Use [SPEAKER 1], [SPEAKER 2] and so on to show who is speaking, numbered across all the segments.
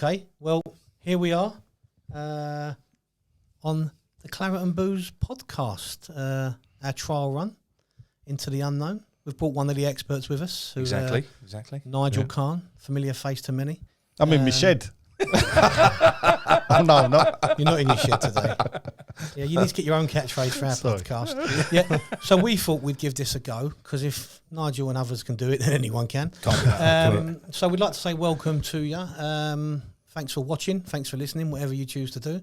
[SPEAKER 1] Okay, well, here we are on the Claret and Booze podcast, our trial run into the unknown. We've brought one of the experts with us. Who,
[SPEAKER 2] exactly.
[SPEAKER 1] Nigel Kahn, familiar face to many.
[SPEAKER 3] I'm in my shed. Oh, no, I'm not.
[SPEAKER 1] You're not in your shed today. Yeah, you need to get your own catchphrase for our podcast. Yeah, so we thought we'd give this a go, because if Nigel and others can do it, then anyone can. So we'd like to say welcome to you. Thanks for watching. Thanks for listening, whatever you choose to do.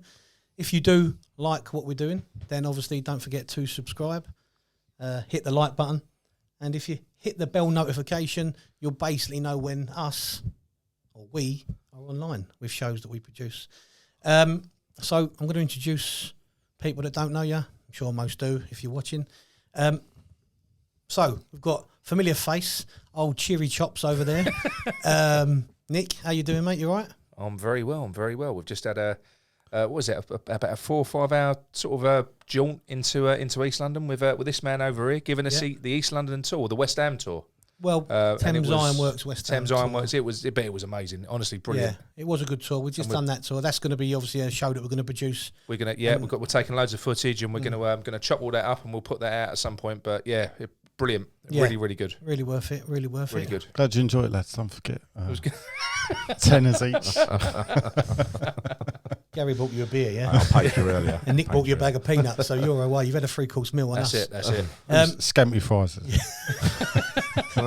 [SPEAKER 1] If you do like what we're doing, then obviously don't forget to subscribe, hit the like button, and if you hit the bell notification, you'll basically know when us, or we, are online with shows that we produce. So I'm going to introduce people that don't know you. I'm sure most do if you're watching. So we've got familiar face, old cheery chops over there. Nick, how you doing, mate? You all right?
[SPEAKER 2] I'm very well. We've just had about a 4 or 5 hour sort of jaunt into East London with this man over here, giving us the East London tour, the West Ham tour.
[SPEAKER 1] Well, Thames Ironworks, West Ham.
[SPEAKER 2] Thames Ironworks. It was amazing. Honestly, brilliant.
[SPEAKER 1] Yeah, it was a good tour. We've just done that tour. That's going to be obviously a show that we're going to produce.
[SPEAKER 2] We're taking loads of footage, and we're going to chop all that up, and we'll put that out at some point. But yeah, brilliant. Yeah. Really good.
[SPEAKER 1] Really worth it. Really good.
[SPEAKER 3] Glad you enjoyed it, lads. Don't forget. Tenors each.
[SPEAKER 1] Gary bought you a beer, yeah?
[SPEAKER 3] I paid you earlier.
[SPEAKER 1] And Nick bought you a bag of peanuts, so you're away. You've had a 3-course meal on
[SPEAKER 2] That's
[SPEAKER 1] us.
[SPEAKER 2] That's it.
[SPEAKER 3] Scampy fries.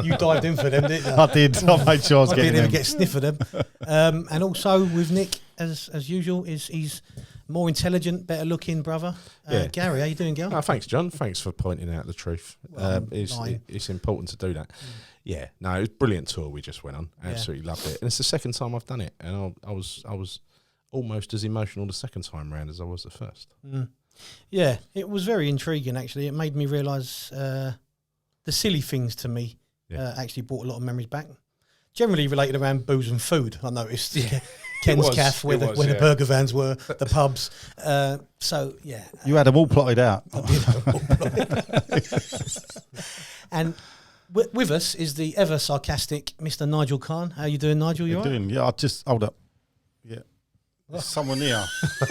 [SPEAKER 1] You dived in for them, didn't you?
[SPEAKER 3] I did. I made sure I was getting them.
[SPEAKER 1] I didn't even get a sniff of them. And also with Nick, as usual, he's more intelligent, better looking brother. Gary, how you doing, Gil?
[SPEAKER 4] Oh, thanks, John. Thanks for pointing out the truth.
[SPEAKER 1] Well,
[SPEAKER 4] it's important to do that. Yeah, no, it was a brilliant tour we just went on. Absolutely loved it. And it's the second time I've done it, and I was almost as emotional the second time round as I was the first.
[SPEAKER 1] Yeah, it was very intriguing, actually. It made me realise the silly things to me actually brought a lot of memories back. Generally related around booze and food, I noticed. Yeah. Ken's Cafe, where the burger vans were, the pubs. So, yeah.
[SPEAKER 3] You had them all plotted out.
[SPEAKER 1] I did have them all plotted out. And with us is the ever sarcastic Mr. Nigel Kahn. How you doing, Nigel? You all right?
[SPEAKER 3] Yeah, I just, hold up. Yeah. There's someone here.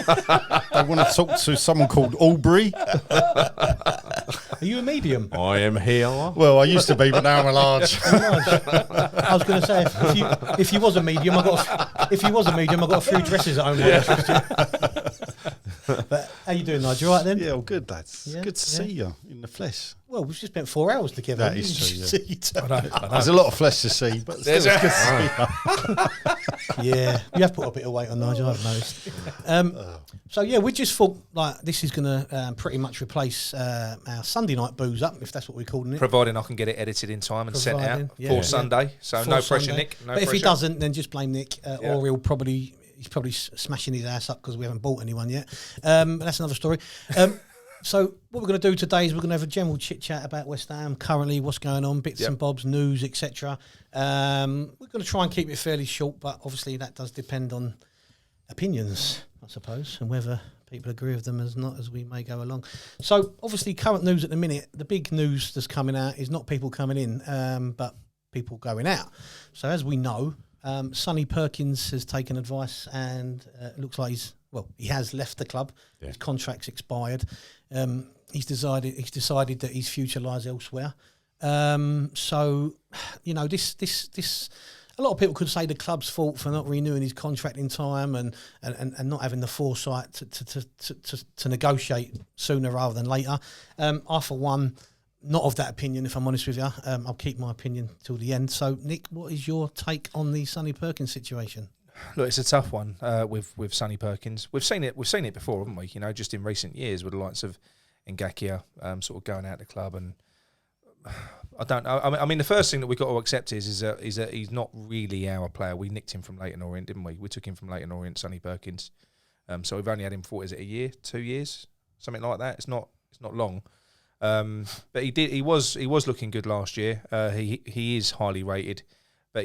[SPEAKER 3] I want to talk to someone called Aubrey.
[SPEAKER 1] Are you a medium?
[SPEAKER 4] I am here.
[SPEAKER 3] Well, I used to be, but now I'm a large.
[SPEAKER 1] I was going to say, if you was a medium, I got a few dresses at home. But how you doing, Nigel? You all right then?
[SPEAKER 3] Yeah, all good, lads. Yeah, good to see you in the flesh.
[SPEAKER 1] Well, we've just spent 4 hours together.
[SPEAKER 3] That is true. Yeah. I know. There's a lot of flesh to see, but still, it's good to
[SPEAKER 1] see you. Yeah, you have put a bit of weight on, Nigel. I've noticed. So yeah, we just thought like this is going to pretty much replace our Sunday night booze up, if that's what we're calling it.
[SPEAKER 2] Providing I can get it edited in time and sent out for Sunday. So no pressure, Nick. No pressure.
[SPEAKER 1] If he doesn't, then just blame Nick, or he's probably smashing his ass up because we haven't bought anyone yet. That's another story. So what we're going to do today is we're going to have a general chit chat about West Ham currently, what's going on, bits and bobs, news, etc. We're going to try and keep it fairly short, but obviously that does depend on opinions, I suppose, and whether people agree with them as not as we may go along. So obviously current news at the minute, the big news that's coming out is not people coming in, but people going out. So as we know, Sonny Perkins has taken advice and it looks like he has left the club. Yeah. His contract's expired. He's decided that his future lies elsewhere. So, you know, this a lot of people could say the club's fault for not renewing his contract in time and not having the foresight to negotiate sooner rather than later. I, for one, not of that opinion, if I'm honest with you. I'll keep my opinion till the end. So, Nick, what is your take on the Sonny Perkins situation?
[SPEAKER 2] Look, it's a tough one with Sonny Perkins. We've seen it before, haven't we? You know, just in recent years with the likes of Ngakia sort of going out the club, and I don't know. I mean, the first thing that we've got to accept is that he's not really our player. We nicked him from Leyton Orient, didn't we? We took him from Leyton Orient, Sonny Perkins. So we've only had him for, is it a year, 2 years, something like that? It's not long. But he was looking good last year. He is highly rated, but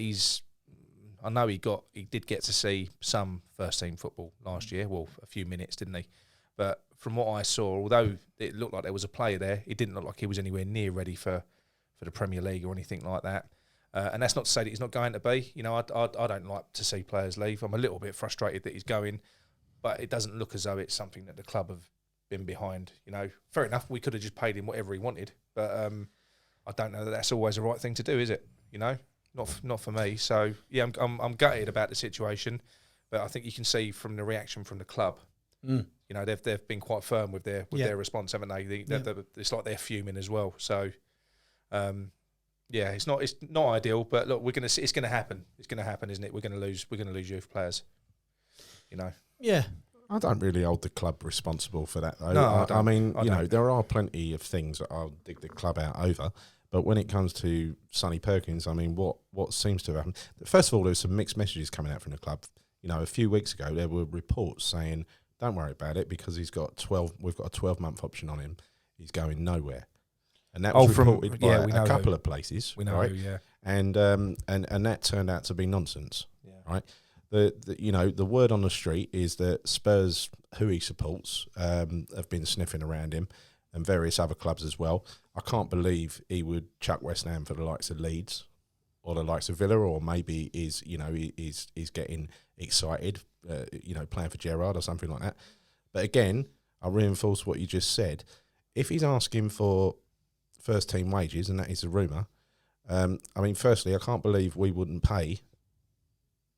[SPEAKER 2] I know he did get to see some first team football last year. Well, a few minutes, didn't he? But from what I saw, although it looked like there was a player there, it didn't look like he was anywhere near ready for the Premier League or anything like that. And that's not to say that he's not going to be. You know, I don't like to see players leave. I'm a little bit frustrated that he's going, but it doesn't look as though it's something that the club have been behind. You know, fair enough, we could have just paid him whatever he wanted, but I don't know that that's always the right thing to do, is it? You know, not for me. So yeah, I'm gutted about the situation, but I think you can see from the reaction from the club. You know, they've been quite firm with their response, haven't they? It's like they're fuming as well. So yeah, it's not ideal, but look, it's gonna happen. It's gonna happen, isn't it? We're gonna lose youth players. You know.
[SPEAKER 1] Yeah.
[SPEAKER 4] I don't really hold the club responsible for that, though.
[SPEAKER 2] No,
[SPEAKER 4] I mean, you know, there are plenty of things that I'll dig the club out over. But when it comes to Sonny Perkins, I mean, what seems to happen? First of all, there's some mixed messages coming out from the club. You know, a few weeks ago, there were reports saying, don't worry about it because we've got a 12-month option on him. He's going nowhere. And that was reported by a couple of places.
[SPEAKER 2] We know
[SPEAKER 4] right?
[SPEAKER 2] who, yeah.
[SPEAKER 4] And that turned out to be nonsense, right? The word on the street is that Spurs, who he supports, have been sniffing around him, and various other clubs as well. I can't believe he would chuck West Ham for the likes of Leeds or the likes of Villa, or maybe he's getting excited, playing for Gerrard or something like that. But again, I reinforce what you just said. If he's asking for first team wages, and that is a rumour, I mean, firstly, I can't believe we wouldn't pay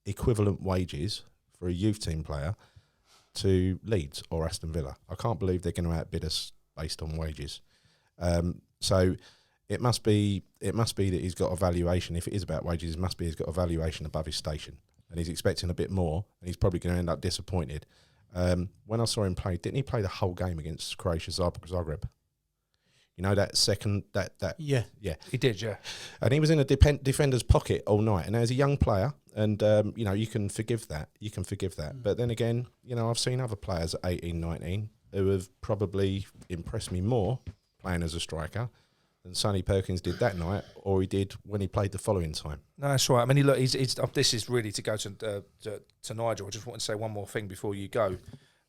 [SPEAKER 4] equivalent wages for a youth team player to Leeds or Aston Villa. I can't believe they're going to outbid us based on wages. So it must be that he's got a valuation. If it is about wages, it must be he's got a valuation above his station, and he's expecting a bit more, and he's probably going to end up disappointed. When I saw him play, didn't he play the whole game against Croatia Zagreb? You know, that second,
[SPEAKER 1] Yeah,
[SPEAKER 2] He did, yeah.
[SPEAKER 4] And he was in a defender's pocket all night. And as a young player, and, you can forgive that. But then again, I've seen other players at 18, 19 who have probably impressed me more playing as a striker than Sonny Perkins did that night, or he did when he played the following time.
[SPEAKER 2] No, that's right. I mean, look, this is really to go to Nigel. I just want to say one more thing before you go.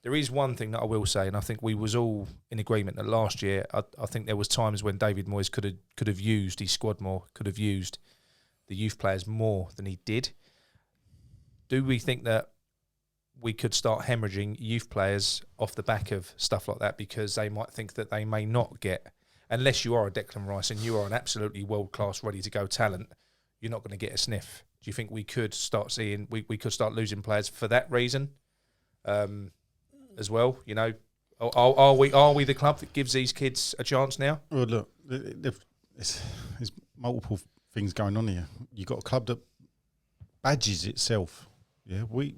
[SPEAKER 2] There is one thing that I will say, and I think we was all in agreement that last year, I think there was times when David Moyes could have used his squad more, could have used the youth players more than he did. Do we think that we could start hemorrhaging youth players off the back of stuff like that because they might think that they may not get, unless you are a Declan Rice and you are an absolutely world-class, ready-to-go talent, you're not going to get a sniff. Do you think we could start seeing, we could start losing players for that reason? As well, are we the club that gives these kids a chance now?
[SPEAKER 3] Well, look, there's multiple things going on here. You've got a club that badges itself. Yeah, we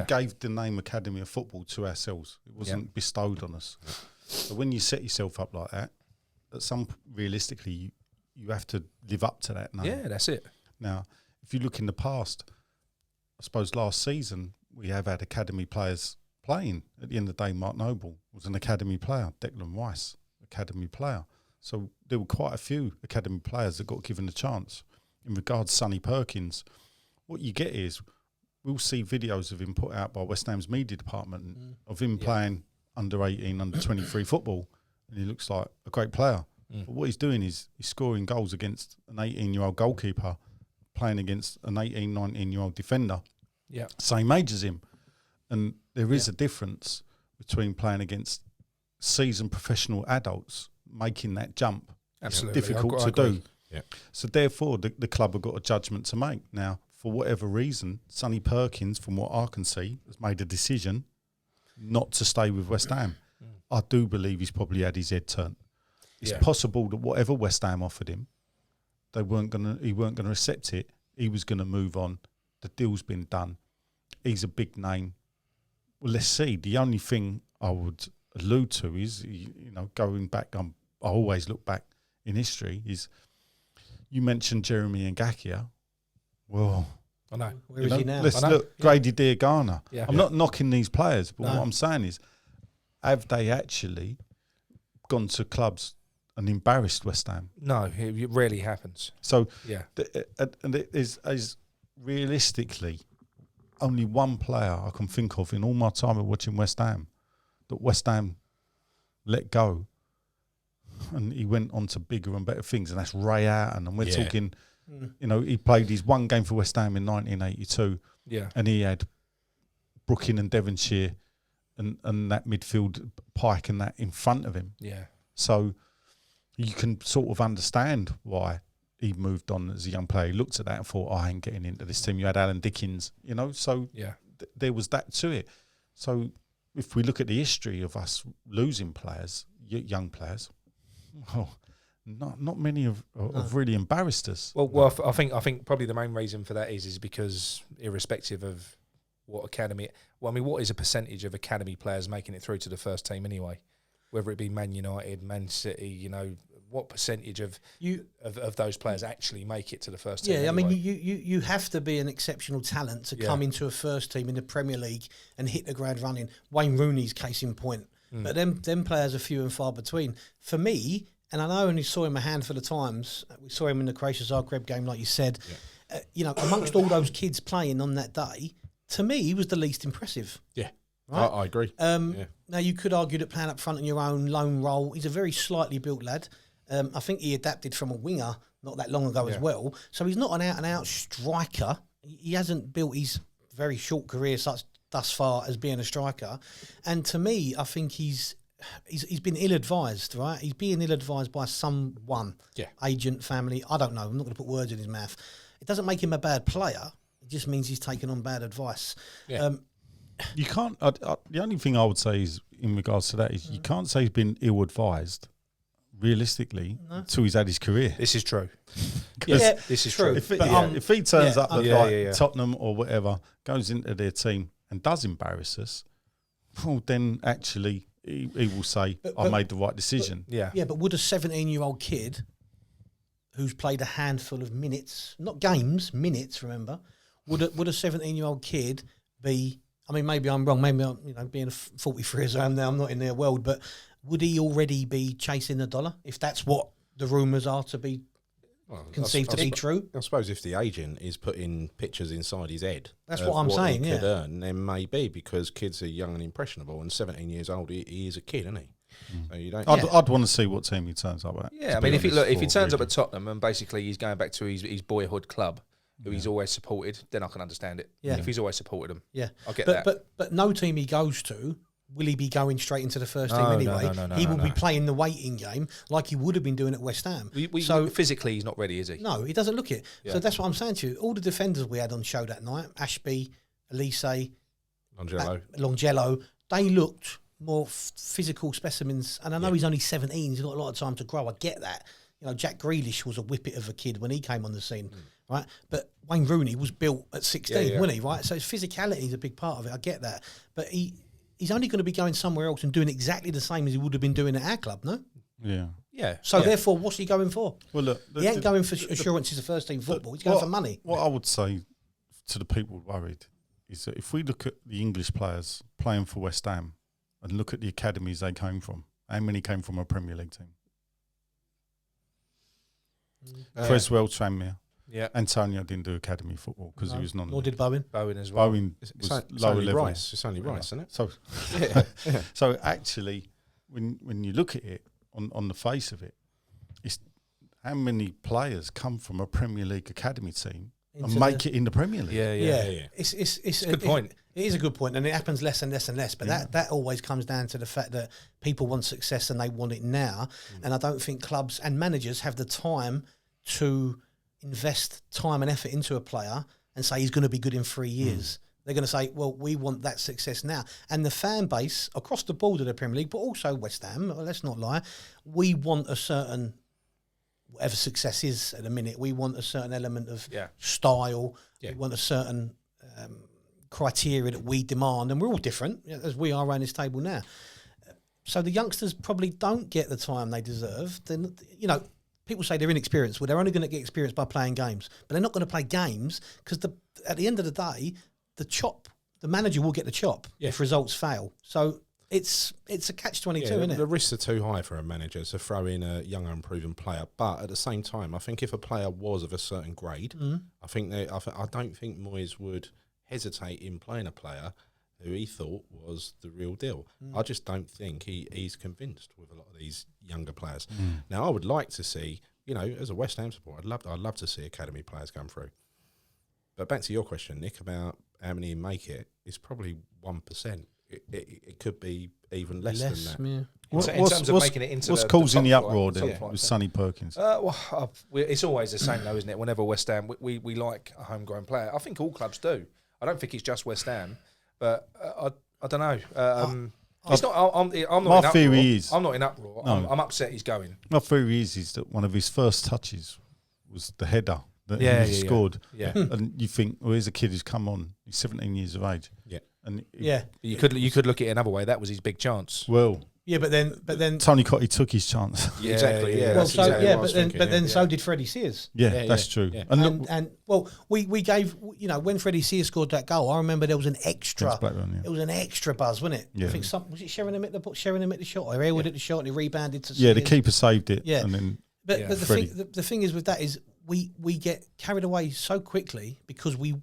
[SPEAKER 3] gave the name Academy of Football to ourselves. It wasn't bestowed on us. So when you set yourself up like that, realistically, you have to live up to that name.
[SPEAKER 2] Yeah, that's it.
[SPEAKER 3] Now, if you look in the past, I suppose last season we have had academy players playing. At the end of the day, Mark Noble was an academy player. Declan Rice, academy player. So there were quite a few academy players that got given a chance. In regards to Sonny Perkins, what you get is we'll see videos of him put out by West Ham's media department of him playing under 18, under 23 football, and he looks like a great player. But what he's doing is he's scoring goals against an 18-year-old goalkeeper, playing against an 18, 19-year-old defender, same age as him. And there is a difference between playing against seasoned professional adults, making that jump difficult to do.
[SPEAKER 4] Yeah.
[SPEAKER 3] So therefore, the club have got a judgment to make. Now, for whatever reason, Sonny Perkins, from what I can see, has made a decision not to stay with West Ham. I do believe he's probably had his head turned. It's possible that whatever West Ham offered him, he weren't gonna accept it. He was gonna move on. The deal's been done. He's a big name. Well, let's see. The only thing I would allude to is, going back, I always look back in history, is you mentioned Jeremy Ngakia. Well,
[SPEAKER 2] I know.
[SPEAKER 1] Where is he now?
[SPEAKER 3] Let's look, Grady Diaz.
[SPEAKER 2] Yeah.
[SPEAKER 3] I'm not knocking these players, but what I'm saying is, have they actually gone to clubs and embarrassed West Ham?
[SPEAKER 2] No, it rarely happens.
[SPEAKER 3] So,
[SPEAKER 2] and
[SPEAKER 3] it is realistically only one player I can think of in all my time of watching West Ham that West Ham let go, and he went on to bigger and better things, and that's Ray Houghton. And we're talking You know, he played his one game for West Ham in 1982.
[SPEAKER 2] Yeah.
[SPEAKER 3] And he had Brooklyn and Devonshire and that midfield Pike and that in front of him.
[SPEAKER 2] Yeah.
[SPEAKER 3] So you can sort of understand why he moved on as a young player. He looked at that and thought, I ain't getting into this team. You had Alan Dickens, you know, so there was that to it. So if we look at the history of us losing players, young players, well, not many have really embarrassed us.
[SPEAKER 2] Well, I think probably the main reason for that is because irrespective of what academy, what is a percentage of academy players making it through to the first team anyway? Whether it be Man United, Man City, you know, what percentage of those players actually make it to the first team?
[SPEAKER 1] Yeah,
[SPEAKER 2] anyway?
[SPEAKER 1] I mean, you have to be an exceptional talent to come into a first team in the Premier League and hit the ground running. Wayne Rooney's case in point. But them players are few and far between. For me, and I know I only saw him a handful of times. We saw him in the Croatia Zagreb game, like you said. Yeah. You know, amongst all those kids playing on that day, to me, he was the least impressive.
[SPEAKER 4] Yeah,
[SPEAKER 1] right?
[SPEAKER 4] I agree.
[SPEAKER 1] Now, you could argue that playing up front in your own lone role, he's a very slightly built lad. I think he adapted from a winger not that long ago as well. So he's not an out-and-out striker. He hasn't built his very short career thus far as being a striker. And to me, I think he's been ill-advised, right? He's being ill-advised by someone, agent, family. I don't know. I'm not going to put words in his mouth. It doesn't make him a bad player. It just means he's taken on bad advice.
[SPEAKER 2] Yeah.
[SPEAKER 3] You can't. The only thing I would say is in regards to that is you can't say he's been ill-advised. Realistically, until he's had his career.
[SPEAKER 2] This is true.
[SPEAKER 3] This
[SPEAKER 2] is true.
[SPEAKER 3] If he turns up at Tottenham or whatever, goes into their team and does embarrass us, well, then actually he will say, I made the right decision.
[SPEAKER 1] But would a 17-year-old kid who's played a handful of minutes, not games, minutes, remember, would a 17-year-old kid be, I mean, maybe I'm wrong, maybe I'm, being 43 as I am now, I'm not in their world, but would he already be chasing the dollar if that's what the rumours are to be conceived to be true?
[SPEAKER 4] I suppose if the agent is putting pictures inside his head,
[SPEAKER 1] that's what I'm saying.
[SPEAKER 4] He could earn, then maybe because kids are young and impressionable, and 17 years old, he is a kid, isn't he? So you don't.
[SPEAKER 3] I'd want to see what team he turns up at.
[SPEAKER 2] Yeah, I mean, if he turns up at Tottenham and basically he's going back to his boyhood club, who he's always supported, then I can understand it. Yeah, if he's always supported him, I get that.
[SPEAKER 1] But no team he goes to. Will he be going straight into the first team anyway?
[SPEAKER 2] No,
[SPEAKER 1] he will be playing the waiting game like he would have been doing at West Ham.
[SPEAKER 2] So physically, he's not ready, is he?
[SPEAKER 1] No, he doesn't look it. Yeah. So that's what I'm saying to you. All the defenders we had on show that night, Ashby, Elise, Longello, they looked more physical specimens. And I know he's only 17. He's got a lot of time to grow. I get that. You know, Jack Grealish was a whippet of a kid when he came on the scene, right? But Wayne Rooney was built at 16, wasn't he, right? So his physicality is a big part of it. I get that. But he's only going to be going somewhere else and doing exactly the same as he would have been doing at our club, no?
[SPEAKER 3] Yeah.
[SPEAKER 1] So therefore, what's he going for?
[SPEAKER 3] Well, look,
[SPEAKER 1] he ain't going for assurances of first team football. He's going for money.
[SPEAKER 3] What I would say to the people worried is that if we look at the English players playing for West Ham and look at the academies they came from, how many came from a Premier League team? Creswell, Tranmere.
[SPEAKER 2] Yeah,
[SPEAKER 3] Antonio didn't do academy football because he was non.
[SPEAKER 1] Nor did Bowen.
[SPEAKER 2] Bowen as well.
[SPEAKER 3] Bowen was lower level.
[SPEAKER 4] It's only Rice, isn't it?
[SPEAKER 3] So, so actually, when you look at it on the face of it, it's how many players come from a Premier League academy team and make it in the Premier League.
[SPEAKER 2] Yeah.
[SPEAKER 1] It's
[SPEAKER 2] a good point.
[SPEAKER 1] It is a good point, and it happens less and less and less. But that always comes down to the fact that people want success and they want it now. And I don't think clubs and managers have the time to invest time and effort into a player and say he's going to be good in 3 years. They're going to say, well, we want that success now. And the fan base across the board of the Premier League, but also West Ham, let's not lie, we want a certain, whatever success is at the minute, we want a certain element of style. We want a certain criteria that we demand, and we're all different, as we are around this table now. So the youngsters probably don't get the time they deserve. Then, people say they're inexperienced. Well, they're only going to get experience by playing games, but they're not going to play games because at the end of the day, the manager will get the chop if results fail. So it's a catch-22, isn't it?
[SPEAKER 4] The risks are too high for a manager to throw in a young, unproven player. But at the same time, I think if a player was of a certain grade, I don't think Moyes would hesitate in playing a player who he thought was the real deal. I just don't think he's convinced with a lot of these younger players. Now, I would like to see, you know, as a West Ham supporter, I'd love to see academy players come through. But back to your question, Nick, about how many make it, it's probably 1%. It could be even less than that.
[SPEAKER 1] Yeah.
[SPEAKER 2] In terms of making it into
[SPEAKER 3] what's
[SPEAKER 2] the
[SPEAKER 3] causing the
[SPEAKER 2] top
[SPEAKER 3] uproar
[SPEAKER 2] flight,
[SPEAKER 3] then
[SPEAKER 2] top flight,
[SPEAKER 3] with
[SPEAKER 2] so.
[SPEAKER 3] Sonny Perkins?
[SPEAKER 2] It's always the same though, isn't it? Whenever West Ham, we like a homegrown player. I think all clubs do. I don't think it's just West Ham, but I don't know. It's not. I'm not.
[SPEAKER 3] My
[SPEAKER 2] in uproar.
[SPEAKER 3] theory is
[SPEAKER 2] I'm not in uproar.
[SPEAKER 3] No.
[SPEAKER 2] I'm upset he's going.
[SPEAKER 3] My theory is that one of his first touches was the header that he scored.
[SPEAKER 2] Yeah.
[SPEAKER 3] And you think, well, here's a kid who's come on. He's 17 years of age.
[SPEAKER 4] Yeah.
[SPEAKER 3] And
[SPEAKER 2] You could look at it another way. That was his big chance.
[SPEAKER 3] well,
[SPEAKER 1] Yeah, but then
[SPEAKER 3] Tony Cottee took his chance.
[SPEAKER 2] Yeah, exactly. Yeah.
[SPEAKER 1] well,
[SPEAKER 2] That's
[SPEAKER 1] so
[SPEAKER 2] exactly
[SPEAKER 1] yeah,
[SPEAKER 2] what I was
[SPEAKER 1] but then
[SPEAKER 2] thinking,
[SPEAKER 1] so did Freddie Sears.
[SPEAKER 3] Yeah, that's true.
[SPEAKER 4] Yeah.
[SPEAKER 3] And look,
[SPEAKER 1] And well, we gave, you know, when Freddie Sears scored that goal, I remember there was an extra.
[SPEAKER 3] against Blackburn, yeah.
[SPEAKER 1] It was an extra buzz, wasn't it?
[SPEAKER 3] Yeah.
[SPEAKER 1] I think was it Sheringham at the shot, or Aylward at the shot, and he rebounded to.
[SPEAKER 3] Yeah, the
[SPEAKER 1] Sears.
[SPEAKER 3] keeper saved it.
[SPEAKER 1] Yeah.
[SPEAKER 3] And then
[SPEAKER 1] But the
[SPEAKER 3] Freddie.
[SPEAKER 1] thing is with that is we get carried away so quickly because we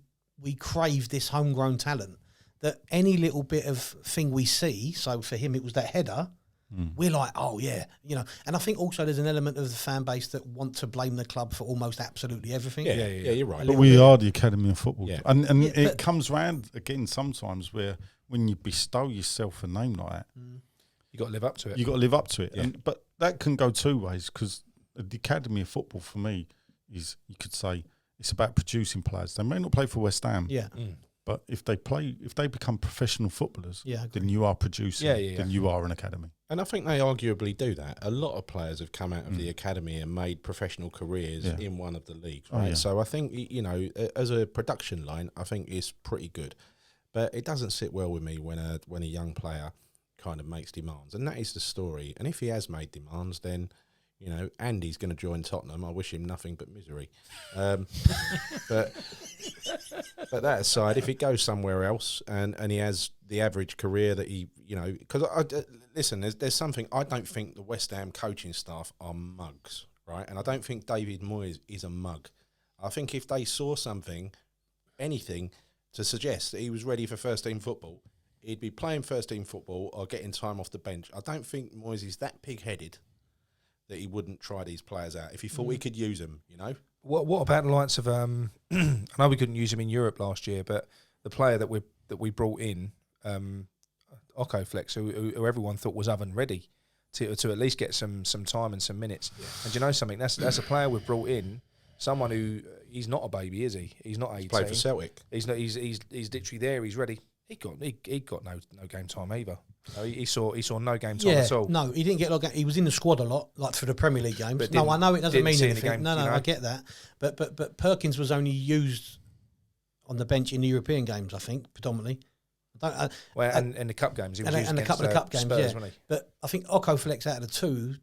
[SPEAKER 1] crave this homegrown talent that any little bit of thing we see. So for him, it was that header. We're like, oh yeah, you know. And I think also there's an element of the fan base that want to blame the club for almost absolutely everything.
[SPEAKER 4] Yeah, you're right.
[SPEAKER 3] But we are the Academy of Football.
[SPEAKER 4] Yeah.
[SPEAKER 3] And
[SPEAKER 1] Yeah,
[SPEAKER 3] it
[SPEAKER 1] but-
[SPEAKER 3] comes round again sometimes where when you bestow yourself a name like that,
[SPEAKER 2] You got to live up to it.
[SPEAKER 3] you got to live up to it.
[SPEAKER 4] Yeah.
[SPEAKER 3] But that can go two ways because the Academy of Football for me is, you could say, it's about producing players. They may not play for West Ham,
[SPEAKER 1] Yeah.
[SPEAKER 3] but if they become professional footballers,
[SPEAKER 1] Yeah, I agree.
[SPEAKER 3] then you are producing.
[SPEAKER 2] Yeah.
[SPEAKER 3] Then you are an academy.
[SPEAKER 4] And I think they arguably do that. A lot of players have come out of the academy and made professional careers
[SPEAKER 3] Yeah.
[SPEAKER 4] in one of the leagues,
[SPEAKER 3] Oh,
[SPEAKER 4] right?
[SPEAKER 3] yeah.
[SPEAKER 4] So I think, you know, as a production line, I think it's pretty good. But it doesn't sit well with me when a young player kind of makes demands. And that is the story. And if he has made demands, then, you know, Andy's going to join Tottenham. I wish him nothing but misery. But that aside, if he goes somewhere else and he has the average career that he, you know, because listen, there's something, I don't think the West Ham coaching staff are mugs, right? And I don't think David Moyes is a mug. I think if they saw anything to suggest that he was ready for first team football, he'd be playing first team football or getting time off the bench. I don't think Moyes is that pig-headed that he wouldn't try these players out if he thought he could use them, you know?
[SPEAKER 2] What about the likes of? I know we couldn't use him in Europe last year, but the player that we brought in, Okoflex, who everyone thought was oven ready to at least get some time and some minutes. Yeah. And do you know something? That's a player we've brought in. Someone who, he's not a baby, is he? He's not 18.
[SPEAKER 4] Played for Celtic.
[SPEAKER 2] He's not. He's literally there. He's ready. He got no game time either. No, he saw no game time at all.
[SPEAKER 1] No, he didn't get he was in the squad a lot, like for the Premier League games.
[SPEAKER 2] But
[SPEAKER 1] No, I know it doesn't
[SPEAKER 2] didn't
[SPEAKER 1] mean
[SPEAKER 2] see any
[SPEAKER 1] anything.
[SPEAKER 2] games,
[SPEAKER 1] No,
[SPEAKER 2] you know?
[SPEAKER 1] I get that. But Perkins was only used on the bench in the European games, I think, predominantly.
[SPEAKER 2] And the cup games, he was used
[SPEAKER 1] and a
[SPEAKER 2] against,
[SPEAKER 1] couple of cup games,
[SPEAKER 2] Spurs,
[SPEAKER 1] yeah.
[SPEAKER 2] wasn't he?
[SPEAKER 1] But I think Okoflex out of the two,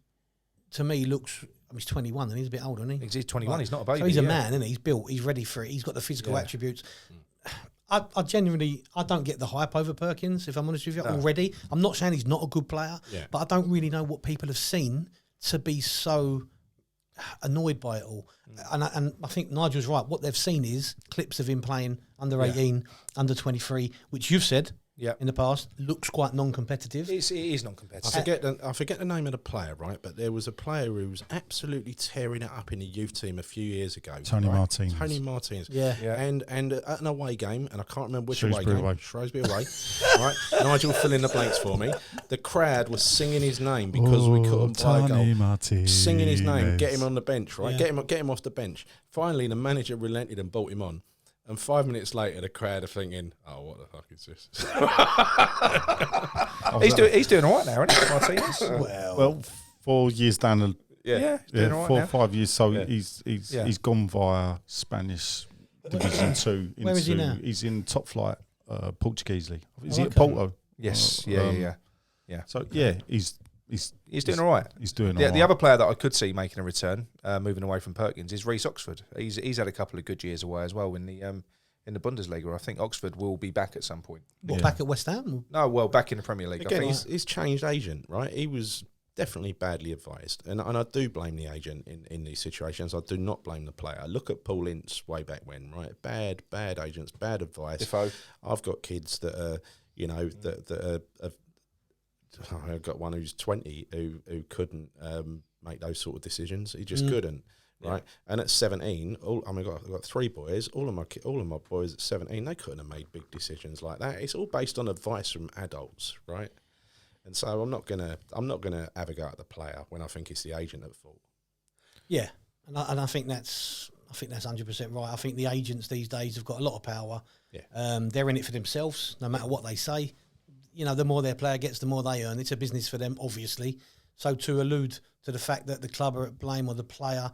[SPEAKER 1] to me, looks. He's 21 and he's a bit older, isn't he?
[SPEAKER 2] He's 21.
[SPEAKER 1] Right.
[SPEAKER 2] He's not a baby.
[SPEAKER 1] So he's a
[SPEAKER 2] yeah.
[SPEAKER 1] man, isn't he? He's built. He's ready for it. He's got the physical
[SPEAKER 2] Yeah.
[SPEAKER 1] attributes. I genuinely, I don't get the hype over Perkins, if I'm honest with you, already. I'm not saying he's not a good player, but I don't really know what people have seen to be so annoyed by it all. And I think Nigel's right. What they've seen is clips of him playing under 18, under 23, which you've said in the past looks quite non-competitive.
[SPEAKER 2] It is non-competitive.
[SPEAKER 4] I forget the name of the player, right? But there was a player who was absolutely tearing it up in the youth team a few years ago.
[SPEAKER 3] Tony Martinez.
[SPEAKER 4] Tony Martinez.
[SPEAKER 1] Yeah.
[SPEAKER 4] And at an away game, and I can't remember which
[SPEAKER 3] Shrewsbury
[SPEAKER 4] away game.
[SPEAKER 3] away.
[SPEAKER 4] Shrewsbury away. Right. Nigel, fill in the blanks for me. The crowd was singing his name because we couldn't buy a goal.
[SPEAKER 3] Martinez.
[SPEAKER 4] Singing his name, get him on the bench, right?
[SPEAKER 1] Yeah.
[SPEAKER 4] Get him off the bench. Finally, the manager relented and brought him on. And 5 minutes later, the crowd are thinking, "Oh, what the fuck is this?"
[SPEAKER 2] He's doing all right now, isn't he, Martinez?
[SPEAKER 3] Well, 4 years down the
[SPEAKER 2] Yeah, he's doing all right
[SPEAKER 3] 4 or
[SPEAKER 2] now.
[SPEAKER 3] 5 years. So
[SPEAKER 2] Yeah.
[SPEAKER 3] he's gone via Spanish Division 2.
[SPEAKER 1] Where is he now?
[SPEAKER 3] He's in top flight Portuguese league. Is he at
[SPEAKER 1] okay.
[SPEAKER 3] Porto?
[SPEAKER 2] Yes, yeah.
[SPEAKER 3] So yeah, he's
[SPEAKER 2] He's doing all right.
[SPEAKER 3] He's doing all
[SPEAKER 2] The
[SPEAKER 3] right.
[SPEAKER 2] other player that I could see making a return, moving away from Perkins, is Reece Oxford. He's had a couple of good years away as well in the Bundesliga. I think Oxford will be back at some point.
[SPEAKER 1] What, back at West Ham?
[SPEAKER 2] No, well, back in the Premier League.
[SPEAKER 4] Again,
[SPEAKER 2] I think
[SPEAKER 4] he's changed agent, right? He was definitely badly advised. And I do blame the agent in these situations. I do not blame the player. Look at Paul Ince way back when, right? Bad agents, bad advice.
[SPEAKER 2] Defoe.
[SPEAKER 4] I've got kids that are, you know, that are I've got one who's 20 who couldn't make those sort of decisions. He just couldn't. Right, and at 17, I've got 3 boys. All of my boys at 17, they couldn't have made big decisions like that. It's all based on advice from adults, right? And so I'm not gonna have a go at the player when I think it's the agent at fault.
[SPEAKER 1] Yeah, and I think that's 100% right. I think the agents these days have got a lot of power.
[SPEAKER 4] Yeah,
[SPEAKER 1] they're in it for themselves, no matter what they say. You know, the more their player gets, the more they earn. It's a business for them, obviously. So to allude to the fact that the club are at blame or the player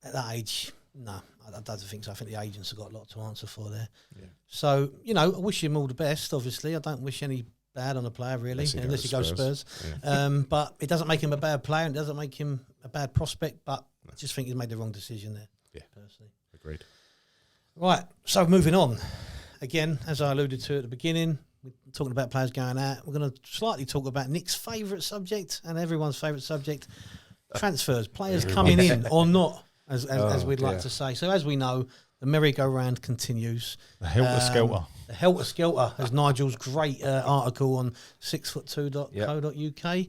[SPEAKER 1] at that age, no, I don't think so. I think the agents have got a lot to answer for there. Yeah. So, you know, I wish him all the best, obviously. I don't wish any bad on a player, really, unless he goes Spurs. Yeah. But it doesn't make him a bad player and it doesn't make him a bad prospect, but I just think he's made the wrong decision there.
[SPEAKER 4] Yeah,
[SPEAKER 1] personally.
[SPEAKER 4] Agreed.
[SPEAKER 1] Right, so moving on. Again, as I alluded to at the beginning, we're talking about players going out. We're going to slightly talk about Nick's favourite subject and everyone's favourite subject, transfers, players coming in or not. As we'd like to say. So as we know, the merry-go-round continues.
[SPEAKER 3] The helter-skelter.
[SPEAKER 1] The helter-skelter, as Nigel's great article on 6foot2.co.uk.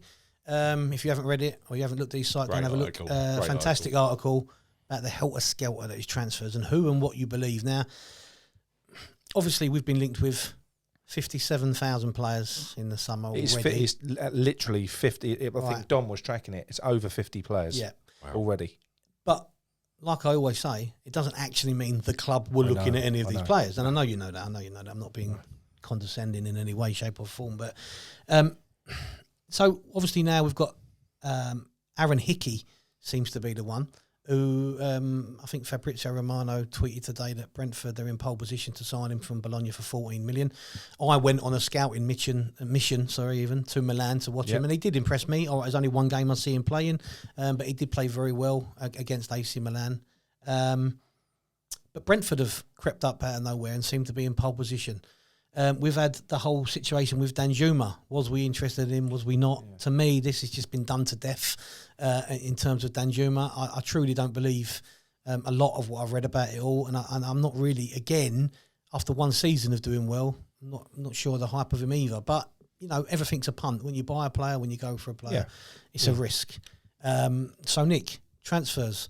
[SPEAKER 1] If you haven't read it or you haven't looked at these sites, go and have a look. Fantastic article about the helter-skelter that is transfers and who and what you believe. Now, obviously, we've been linked with 57,000 players in the summer already.
[SPEAKER 2] It's literally 50. I think Dom was tracking it. It's over 50 players already.
[SPEAKER 1] But like I always say, it doesn't actually mean the club were looking at any of these players. And I know you know that. I'm not being condescending in any way, shape or form. But so obviously now we've got Aaron Hickey seems to be the one who I think Fabrizio Romano tweeted today that Brentford are in pole position to sign him from Bologna for 14 million. I went on a scouting mission to Milan to watch him, and he did impress me. All right, there's only one game I see him playing, but he did play very well against AC Milan. But Brentford have crept up out of nowhere and seem to be in pole position. We've had the whole situation with Danjuma. Was we interested in him? Was we not? Yeah. To me, this has just been done to death in terms of Danjuma. I truly don't believe a lot of what I've read about it all, and I'm not really, again, after one season of doing well, I'm not sure the hype of him either. But, you know, everything's a punt. When you buy a player, when you go for a player, it's a risk. So, Nick, transfers,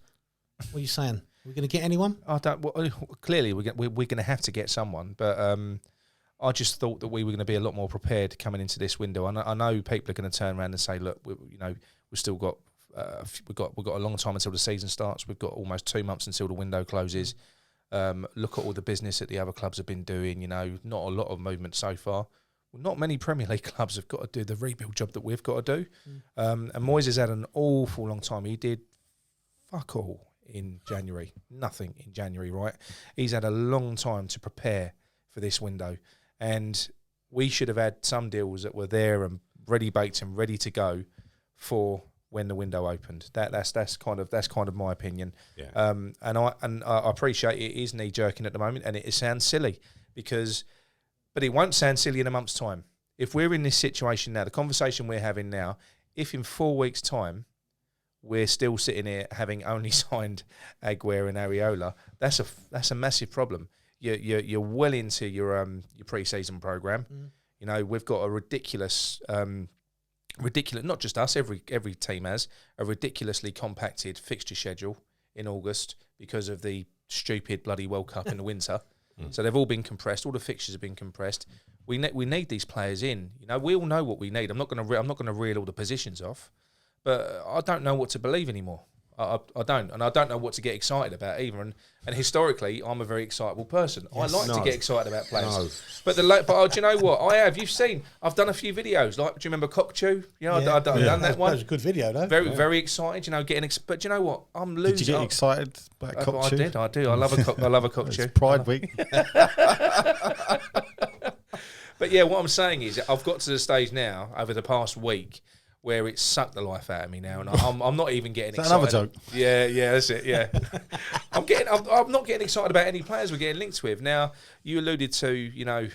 [SPEAKER 1] what are you saying? Are we going to get anyone?
[SPEAKER 2] Clearly, we're going to have to get someone, but... I just thought that we were going to be a lot more prepared coming into this window. I know people are going to turn around and say, "Look, we've still got we've got a long time until the season starts. We've got almost 2 months until the window closes. Look at all the business that the other clubs have been doing. You know, not a lot of movement so far. Well, not many Premier League clubs have got to do the rebuild job that we've got to do. And Moyes has had an awful long time. He did fuck all in January, nothing in January, right? He's had a long time to prepare for this window." And we should have had some deals that were there and ready baked and ready to go for when the window opened. That's kind of my opinion. Yeah. And I appreciate it is knee jerking at the moment, and it sounds silly but it won't sound silly in a month's time. If we're in this situation now, the conversation we're having now, if in 4 weeks' time we're still sitting here having only signed Aguero and Areola, that's a massive problem. You're well into your pre-season program. You know, we've got a ridiculous, not just us, every team has a ridiculously compacted fixture schedule in August because of the stupid bloody World Cup in the winter. So they've all been compressed. All the fixtures have been compressed. We need these players in. You know, we all know what we need. I'm not going to reel all the positions off, but I don't know what to believe anymore. I don't, and I don't know what to get excited about either. And historically, I'm a very excitable person. Yes. I like to get excited about players. But do you know what? You've seen. I've done a few videos. Like, do you remember Cockchew? You know, I've done that one.
[SPEAKER 1] That was a good video, though.
[SPEAKER 2] Very excited. You know, but do you know what? I'm losing.
[SPEAKER 3] Did you get excited about Cockchew?
[SPEAKER 2] I do. I love a Cockchew.
[SPEAKER 3] It's Pride Week.
[SPEAKER 2] But yeah, what I'm saying is, I've got to the stage now over the past week where it's sucked the life out of me now, and I'm not even getting excited.
[SPEAKER 3] Another joke.
[SPEAKER 2] Yeah, that's it. Yeah, I'm not getting excited about any players we're getting linked with. Now, you alluded to, you know,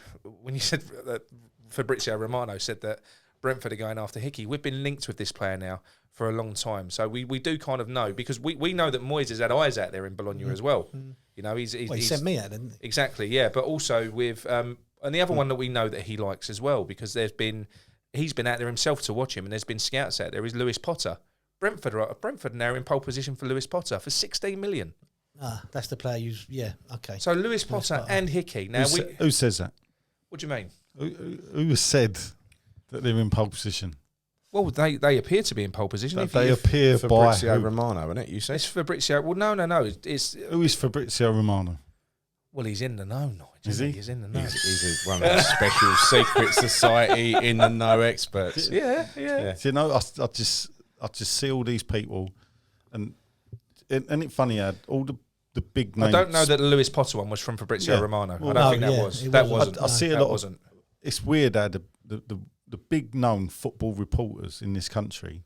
[SPEAKER 2] when you said that Fabrizio Romano said that Brentford are going after Hickey. We've been linked with this player now for a long time, so we do kind of know, because we know that Moyes has had eyes out there in Bologna as well. You know, he
[SPEAKER 1] sent me out, didn't he?
[SPEAKER 2] Exactly, yeah, but also with and the other one that we know that he likes as well, because he's been out there himself to watch him, and there's been scouts out there, is Lewis Potter, Brentford now in pole position for Lewis Potter for 16 million.
[SPEAKER 1] That's the player okay.
[SPEAKER 2] So Lewis Potter and Hickey. Now
[SPEAKER 3] who says that?
[SPEAKER 2] What do you mean?
[SPEAKER 3] Who has said that they're in pole position?
[SPEAKER 2] Well, they appear to be in pole position.
[SPEAKER 3] They appear by
[SPEAKER 4] Fabrizio Romano, isn't it? You say
[SPEAKER 2] it's Fabrizio. Well, no. It's
[SPEAKER 3] who is Fabrizio Romano?
[SPEAKER 2] Well, he's in the know, Nigel.
[SPEAKER 3] Is he?
[SPEAKER 2] He's in the know.
[SPEAKER 4] He's one of the special secret society in the know experts.
[SPEAKER 2] Yeah.
[SPEAKER 3] So, I just see all these people, and it's funny, all the big names.
[SPEAKER 2] I don't know that the Lewis Potter one was from Fabrizio Romano.
[SPEAKER 3] Well,
[SPEAKER 2] I don't think that was. That wasn't.
[SPEAKER 3] I see a lot. It's weird how the big known football reporters in this country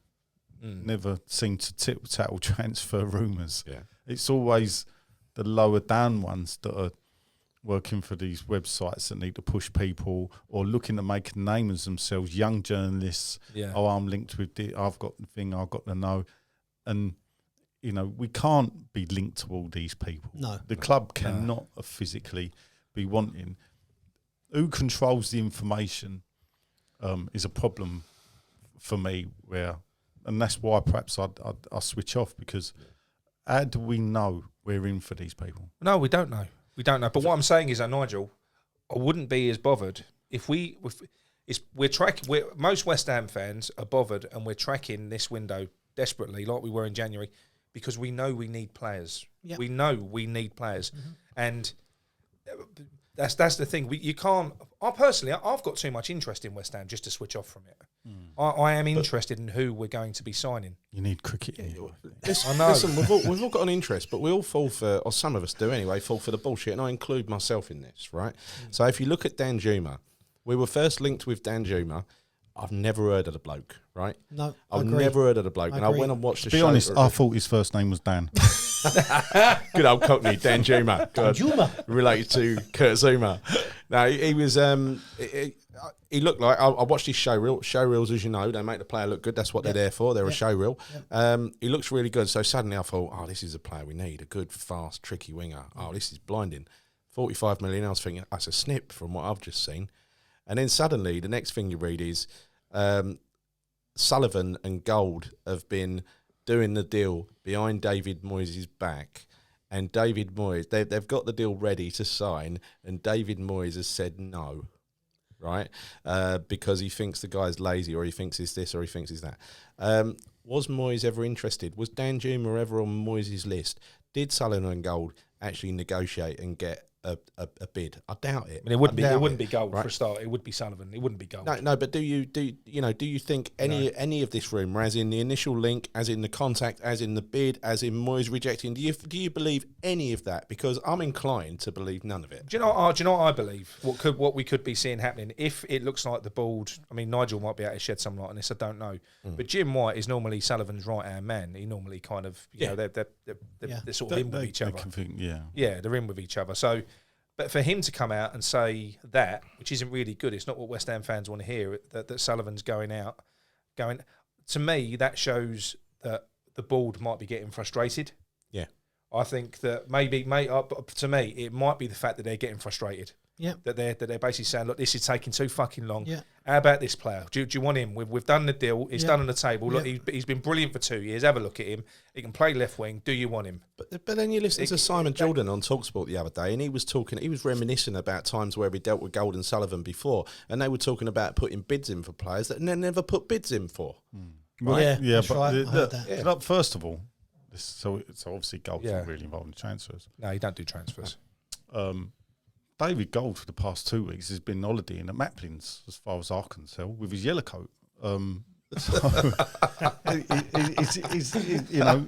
[SPEAKER 3] never seem to tattle transfer rumours.
[SPEAKER 4] Yeah.
[SPEAKER 3] It's always the lower down ones that are working for these websites that need to push people or looking to make a name of themselves, young journalists.
[SPEAKER 2] Yeah.
[SPEAKER 3] Oh, I'm linked with it. I've got the thing. I've got to know. And, we can't be linked to all these people.
[SPEAKER 1] No.
[SPEAKER 3] The club cannot physically be wanting. Who controls the information is a problem for me and that's why perhaps I switch off, because how do we know we're in for these people?
[SPEAKER 2] No, we don't know. But what I'm saying is, Nigel, I wouldn't be as bothered if most West Ham fans are bothered, and we're tracking this window desperately, like we were in January, because we know we need players. Yep. We know we need players, and that's the thing. You can't. I've got too much interest in West Ham just to switch off from it. I am interested in who we're going to be signing.
[SPEAKER 3] You need cricket.
[SPEAKER 4] I know. Listen, we've all got an interest, but we all fall for, or some of us do anyway, fall for the bullshit, and I include myself in this, right? So if you look at Dan Juma, we were first linked with Dan Juma. I've never heard of the bloke, right?
[SPEAKER 1] No,
[SPEAKER 4] I've never heard of the bloke, and I went and watched the show.
[SPEAKER 3] To be honest, I thought his first name was Dan.
[SPEAKER 4] Good old Cockney, Dan Juma.
[SPEAKER 1] Juma.
[SPEAKER 4] Related to Kurt Zuma. No, he was. He looked like, I watched his show reels, as you know, they make the player look good. That's what they're there for. They're a show reel. He looks really good. So suddenly I thought, this is a player we need, a good, fast, tricky winger. This is blinding. 45 million. I was thinking, that's a snip from what I've just seen. And then suddenly the next thing you read is Sullivan and Gold have been doing the deal behind David Moyes' back. And David Moyes, they've got the deal ready to sign, and David Moyes has said no, right? Because he thinks the guy's lazy, or he thinks it's this, or he thinks it's that. Was Moyes ever interested? Was Dan Juma ever on Moyes' list? Did Sullivan and Gold actually negotiate and get a bid? I doubt it.
[SPEAKER 2] I mean, it wouldn't be Gold, right? For a start. It would be Sullivan. It wouldn't be Gold.
[SPEAKER 4] No. But do you think any of this rumour, as in the initial link, as in the contact, as in the bid, as in Moyes rejecting? Do you believe any of that? Because I'm inclined to believe none of it.
[SPEAKER 2] Do you know what I believe? What we could be seeing happening if it looks like the board. I mean, Nigel might be able to shed some light on this. I don't know. But Jim White is normally Sullivan's right hand man. He normally kind of they're sort of in with each other. They're in with each other. So. But for him to come out and say that, which isn't really good, it's not what West Ham fans want to hear, that Sullivan's going, to me, that shows that the board might be getting frustrated. Yeah. I think that to me, it might be the fact that they're getting frustrated. Yeah. That they're basically saying, look, this is taking too fucking long. Yeah. How about this player? Do you want him? We've done the deal. It's done on the table. Look, he's been brilliant for 2 years. Have a look at him. He can play left wing. Do you want him?
[SPEAKER 4] But then you listen to Simon Jordan on TalkSport the other day, and he was reminiscing about times where we dealt with Gold and Sullivan before, and they were talking about putting bids in for players that they never put bids in for.
[SPEAKER 3] Right?
[SPEAKER 1] Yeah, but
[SPEAKER 3] right. Look, first of all, so obviously Gold's not really involved in transfers.
[SPEAKER 2] No, you don't do transfers.
[SPEAKER 3] David Gold for the past 2 weeks has been holidaying at Maplin's, as far as I can tell, with his yellow coat.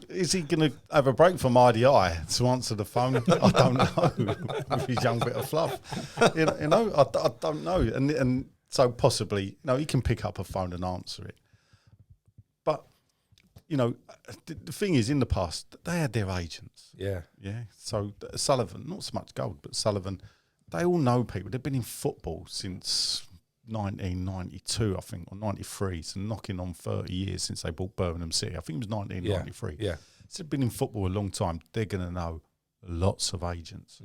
[SPEAKER 3] Is he going to have a break from IDI to answer the phone? I don't know. With his young bit of fluff, I don't know. And so possibly, he can pick up a phone and answer it. But the thing is, in the past, they had their agents. Yeah. So Sullivan, not so much Gold, but Sullivan. They all know people. They've been in football since 1992, I think, or 93. So knocking on 30 years since they bought Birmingham City. I think it was 1993. Yeah. So they've been in football a long time. They're going to know lots of agents.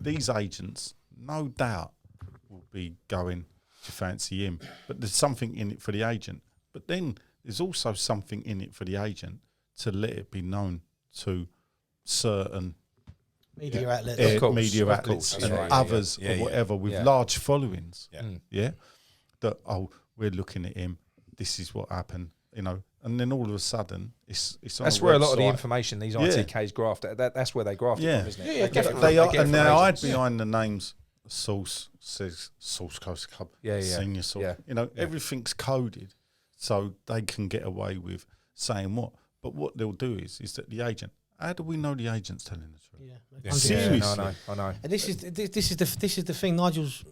[SPEAKER 3] These agents, no doubt, will be going to fancy him. But there's something in it for the agent. But then there's also something in it for the agent to let it be known to certain
[SPEAKER 1] Media outlets.
[SPEAKER 3] media
[SPEAKER 2] Of
[SPEAKER 3] outlets
[SPEAKER 2] course,
[SPEAKER 3] and
[SPEAKER 2] right.
[SPEAKER 3] others
[SPEAKER 2] Yeah,
[SPEAKER 3] or whatever with
[SPEAKER 2] yeah.
[SPEAKER 3] large followings.
[SPEAKER 4] Yeah.
[SPEAKER 3] That we're looking at him. This is what happened. And then all of a sudden, it's on
[SPEAKER 2] That's
[SPEAKER 3] a
[SPEAKER 2] where a lot of the
[SPEAKER 3] website.
[SPEAKER 2] information these ITKs graft. That's where they graft it from, isn't it?
[SPEAKER 1] Yeah,
[SPEAKER 2] They get it from-
[SPEAKER 3] They are,
[SPEAKER 2] get it
[SPEAKER 3] and
[SPEAKER 2] from
[SPEAKER 3] now
[SPEAKER 2] agents.
[SPEAKER 3] behind the names. Source says Source Coast Club, senior source.
[SPEAKER 2] Yeah.
[SPEAKER 3] Everything's coded, so they can get away with saying what. But what they'll do is that the agent. How do we know the agent's telling the truth?
[SPEAKER 1] Yeah.
[SPEAKER 3] Seriously.
[SPEAKER 2] I know.
[SPEAKER 1] And this is the thing. Nigel's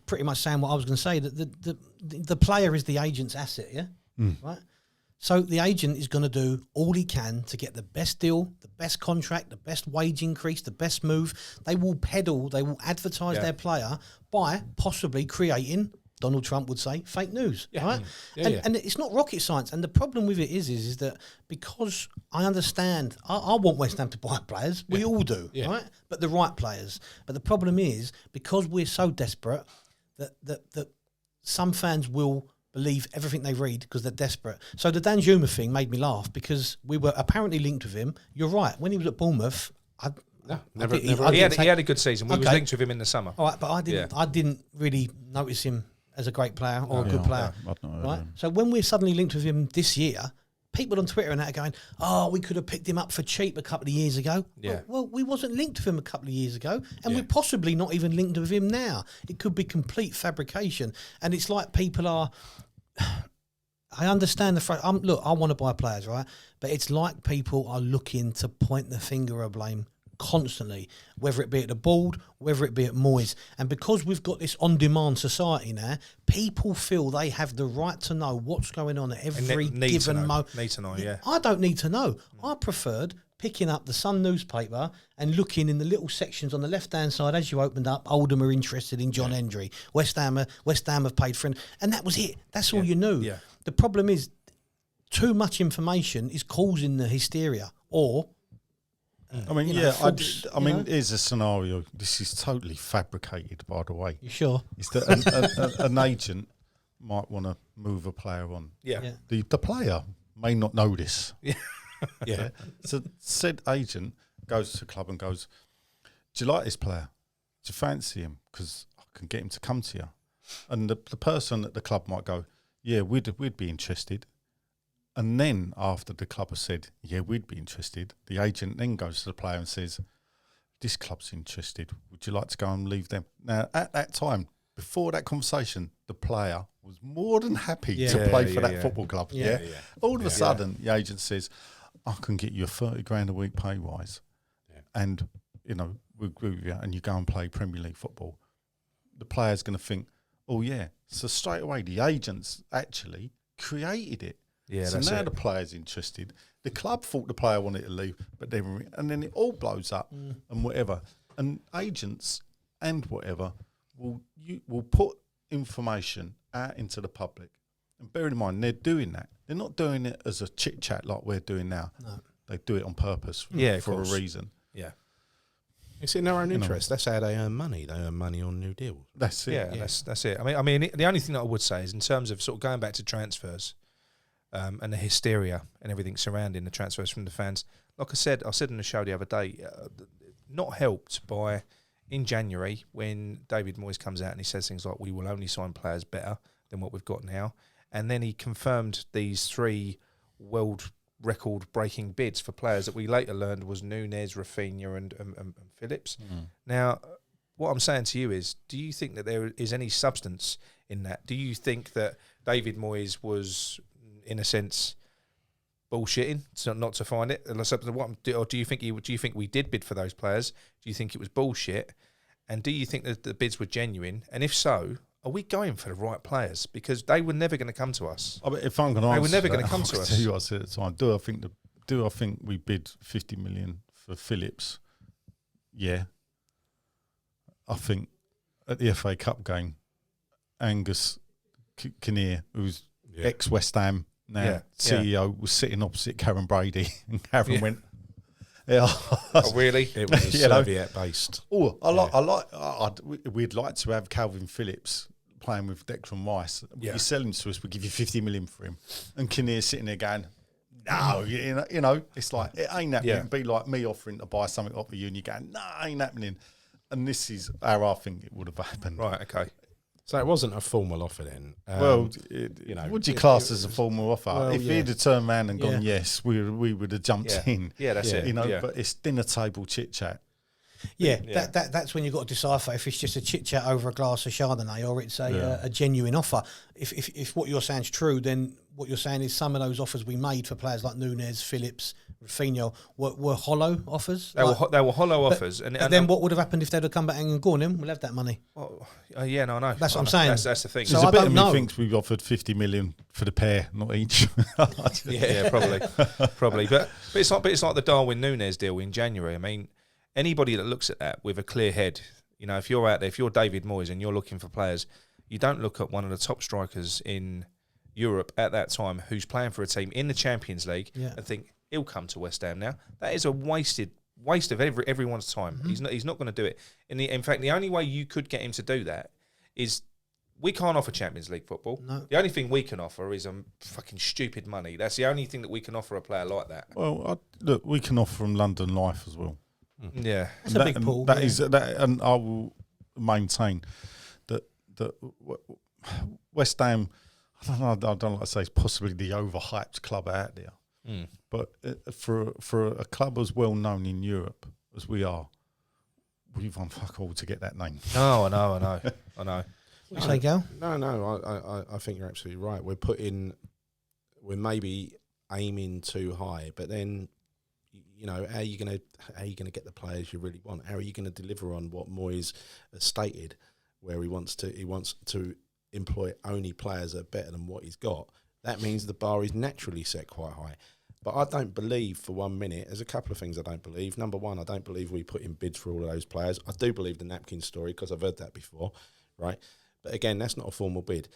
[SPEAKER 1] pretty much saying what I was going to say. That the player is the agent's asset. Yeah, right. So the agent is going to do all he can to get the best deal, the best contract, the best wage increase, the best move. They will advertise their player by possibly creating, Donald Trump would say, fake news, right? And it's not rocket science. And the problem with it is that because I understand, I want West Ham to buy players. We all do, right? But the right players. But the problem is because we're so desperate that some fans will believe everything they read because they're desperate. So the Dan Juma thing made me laugh because we were apparently linked with him. You're right. When he was at Bournemouth,
[SPEAKER 2] He had a good season. We was linked with him in the summer.
[SPEAKER 1] All right, but I didn't really notice him as a great player or a good player. Right. So when we're suddenly linked with him this year, people on Twitter and that are going, we could have picked him up for cheap a couple of years ago.
[SPEAKER 2] Yeah.
[SPEAKER 1] Well, we wasn't linked with him a couple of years ago, and we're possibly not even linked with him now. It could be complete fabrication. And it's like people are... I understand look, I want to buy players, right? But it's like people are looking to point the finger of blame constantly, whether it be at the board, whether it be at Moyes. And because we've got this on-demand society now, people feel they have the right to know what's going on at every given moment.
[SPEAKER 2] Need to know, yeah.
[SPEAKER 1] I don't need to know. I preferred picking up the Sun newspaper and looking in the little sections on the left-hand side as you opened up. Oldham are interested in John Hendry. West Ham have paid for him. And that was it. That's all you knew.
[SPEAKER 2] Yeah.
[SPEAKER 1] The problem is too much information is causing the hysteria or...
[SPEAKER 3] here's a scenario. This is totally fabricated, by the way.
[SPEAKER 1] You sure?
[SPEAKER 3] Is that an agent might want to move a player on.
[SPEAKER 2] Yeah.
[SPEAKER 3] The player may not know this.
[SPEAKER 2] Yeah.
[SPEAKER 3] So said agent goes to the club and goes, do you like this player? Do you fancy him? Because I can get him to come to you. And the person at the club might go, yeah, we'd be interested. And then after the club has said, yeah, we'd be interested, the agent then goes to the player and says, this club's interested. Would you like to go and leave them? Now, at that time, before that conversation, the player was more than happy to play for that football club. Yeah. All of a sudden, the agent says, I can get you a 30 grand a week pay rise. Yeah. And, we'll agree with you, and you go and play Premier League football. The player's going to think, oh, yeah. So straight away, the agents actually created it.
[SPEAKER 2] Yeah,
[SPEAKER 3] so now the player's interested. The club thought the player wanted to leave, but then it all blows up and whatever. And agents and whatever will put information out into the public. And bear in mind, they're doing that. They're not doing it as a chit chat like we're doing now. No. They do it on purpose for a reason.
[SPEAKER 2] Yeah.
[SPEAKER 4] It's in their own interest. That's how they earn money. They earn money on new deals.
[SPEAKER 3] That's it.
[SPEAKER 2] Yeah. That's it. I mean, the only thing that I would say is in terms of sort of going back to transfers, and the hysteria and everything surrounding the transfers from the fans. Like I said in the show the other day, not helped by in January when David Moyes comes out and he says things like, we will only sign players better than what we've got now. And then he confirmed these 3 world record breaking bids for players that we later learned was Núñez, Rafinha and Phillips. Now, what I'm saying to you is, do you think that there is any substance in that? Do you think that David Moyes was, in a sense, bullshitting, so not to find it? Or do you think we did bid for those players? Do you think it was bullshit? And do you think that the bids were genuine? And if so, are we going for the right players? Because they were never going to come to us.
[SPEAKER 3] If I'm going to answer,
[SPEAKER 2] they were never going to come to
[SPEAKER 3] I'll
[SPEAKER 2] us.
[SPEAKER 3] tell you what I said at the time. Do I think we bid 50 million for Phillips? Yeah. I think at the FA Cup game, Angus Kinnear, who's ex-West Ham, now CEO, was sitting opposite Karen Brady, and Karen went,
[SPEAKER 2] Oh, really?
[SPEAKER 4] It was Soviet based.
[SPEAKER 3] Oh, we'd like to have Calvin Phillips playing with Declan Rice. You sell him to us, we'll give you 50 million for him. And Kinnear's sitting there going, no, you know, it's like, it ain't happening. It'd be like me offering to buy something off of you and you going, no, it ain't happening. And this is how I think it would have happened.
[SPEAKER 2] Right, okay.
[SPEAKER 4] So it wasn't a formal offer then.
[SPEAKER 3] You know, would you class as a formal offer?
[SPEAKER 4] Well,
[SPEAKER 3] if he'd have turned around and gone, yes, we would have jumped in.
[SPEAKER 2] Yeah, that's it.
[SPEAKER 3] You know, but it's dinner table chit chat.
[SPEAKER 1] Yeah, that's when you've got to decipher if it's just a chit chat over a glass of Chardonnay or it's a genuine offer. If what you're saying is true, then what you're saying is some of those offers we made for players like Núñez, Phillips, Rafinha were hollow offers.
[SPEAKER 2] They were hollow offers. And
[SPEAKER 1] then what would have happened if they'd have come back and gone in? We'll have that money.
[SPEAKER 2] Well, yeah, no, I know.
[SPEAKER 1] That's what I'm saying.
[SPEAKER 2] That's the thing.
[SPEAKER 3] So a bit of me thinks we've offered 50 million for the pair, not each.
[SPEAKER 2] probably. But it's like the Darwin Núñez deal in January. I mean, anybody that looks at that with a clear head, you know, if you're out there, if you're David Moyes and you're looking for players, you don't look at one of the top strikers in Europe at that time who's playing for a team in the Champions League and think he'll come to West Ham now. That is a waste of everyone's time. Mm-hmm. He's not going to do it. In fact, the only way you could get him to do that is we can't offer Champions League football. No. The only thing we can offer is fucking stupid money. That's the only thing that we can offer a player like that.
[SPEAKER 3] Well, look, we can offer him London life as well.
[SPEAKER 2] Mm-hmm. Yeah,
[SPEAKER 1] that's a big pool.
[SPEAKER 3] And I will maintain that West Ham. I don't like to say it's possibly the overhyped club out there, but for a club as well known in Europe as we are, we've won fuck all to get that name.
[SPEAKER 2] No, I know. What do
[SPEAKER 1] you say, Gal?
[SPEAKER 4] No, I think you're absolutely right. We're maybe aiming too high, but then, you know, how are you gonna get the players you really want? How are you going to deliver on what Moyes has stated, where he wants to employ only players that are better than what he's got? That means the bar is naturally set quite high. But I don't believe for 1 minute, there's a couple of things I don't believe. Number one, I don't believe we put in bids for all of those players. I do believe the napkin story because I've heard that before, right? But again, that's not a formal bid.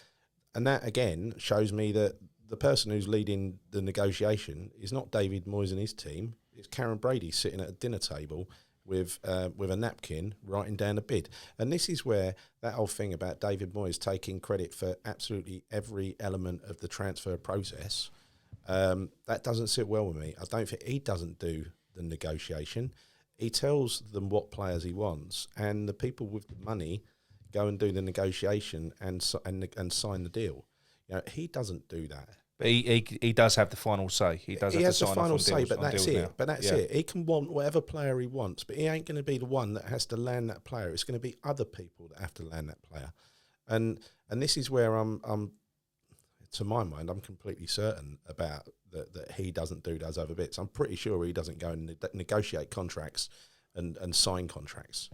[SPEAKER 4] And that, again, shows me that the person who's leading the negotiation is not David Moyes and his team. It's Karen Brady sitting at a dinner table with a napkin writing down a bid. And this is where that whole thing about David Moyes taking credit for absolutely every element of the transfer process, that doesn't sit well with me. I don't think he doesn't do the negotiation. He tells them what players he wants, and the people with the money go and do the negotiation and sign the deal. You know, he doesn't do that.
[SPEAKER 2] But he does have the final say. He has the
[SPEAKER 4] final say, but that's it. But that's it. He can want whatever player he wants, but he ain't going to be the one that has to land that player. It's going to be other people that have to land that player. And this is where I'm to my mind, I'm completely certain about that he doesn't do those other bits. I'm pretty sure he doesn't go and negotiate contracts and sign contracts.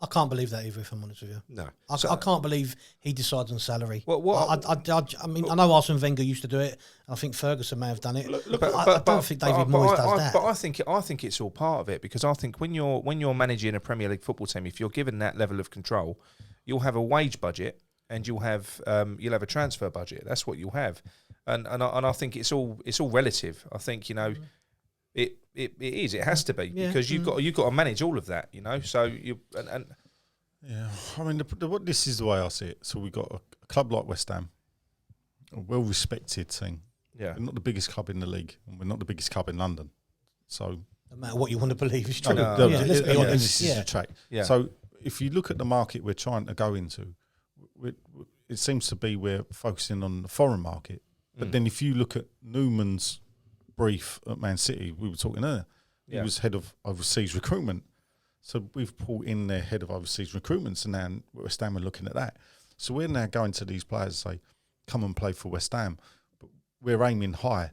[SPEAKER 1] I can't believe that either, if I'm honest with you.
[SPEAKER 4] No.
[SPEAKER 1] I can't believe he decides on salary.
[SPEAKER 2] I
[SPEAKER 1] mean, I know Arsene Wenger used to do it. I think Ferguson may have done it. I don't think David Moyes does that.
[SPEAKER 2] But I think it's all part of it, because I think when you're managing a Premier League football team, if you're given that level of control, you'll have a wage budget and you'll have a transfer budget. That's what you'll have, and I think it's all relative. I think, you know. It is. It has to be, because you've got to manage all of that, you know. So you and
[SPEAKER 3] yeah. I mean, this is the way I see it. So we got a club like West Ham, a well-respected thing.
[SPEAKER 2] Yeah,
[SPEAKER 3] we're not the biggest club in the league, and we're not the biggest club in London. So
[SPEAKER 1] no matter what you want to believe, it's true.
[SPEAKER 3] Let's be honest. This is a track.
[SPEAKER 2] Yeah.
[SPEAKER 3] So if you look at the market we're trying to go into, it seems to be we're focusing on the foreign market. But then if you look at Newman's brief at Man City, we were talking earlier, he was head of overseas recruitment. So we've pulled in their head of overseas recruitment, so now West Ham are looking at that. So we're now going to these players and say, come and play for West Ham. But we're aiming high.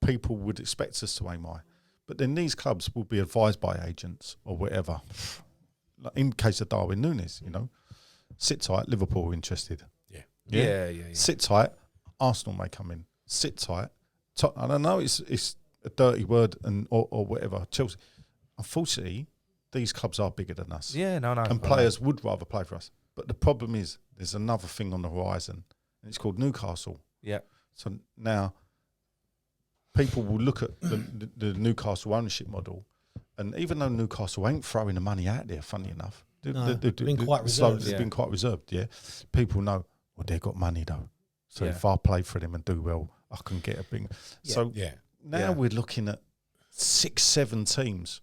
[SPEAKER 3] People would expect us to aim high. But then these clubs will be advised by agents or whatever. Like in case of Darwin Núñez, you know, sit tight, Liverpool are interested.
[SPEAKER 2] Yeah.
[SPEAKER 3] Sit tight, Arsenal may come in. Sit tight. I don't know, it's a dirty word or whatever. Chelsea, unfortunately, these clubs are bigger than us.
[SPEAKER 2] Yeah, no.
[SPEAKER 3] And players would rather play for us. But the problem is, there's another thing on the horizon, and it's called Newcastle.
[SPEAKER 2] Yeah.
[SPEAKER 3] So now, people will look at the Newcastle ownership model, and even though Newcastle ain't throwing the money out there, funny enough,
[SPEAKER 1] They've been quite reserved.
[SPEAKER 3] They've been quite reserved. Yeah, people know. Well, they've got money though, so if I play for them and do well, I can get a big.
[SPEAKER 1] Yeah.
[SPEAKER 3] So now we're looking at 6-7 teams.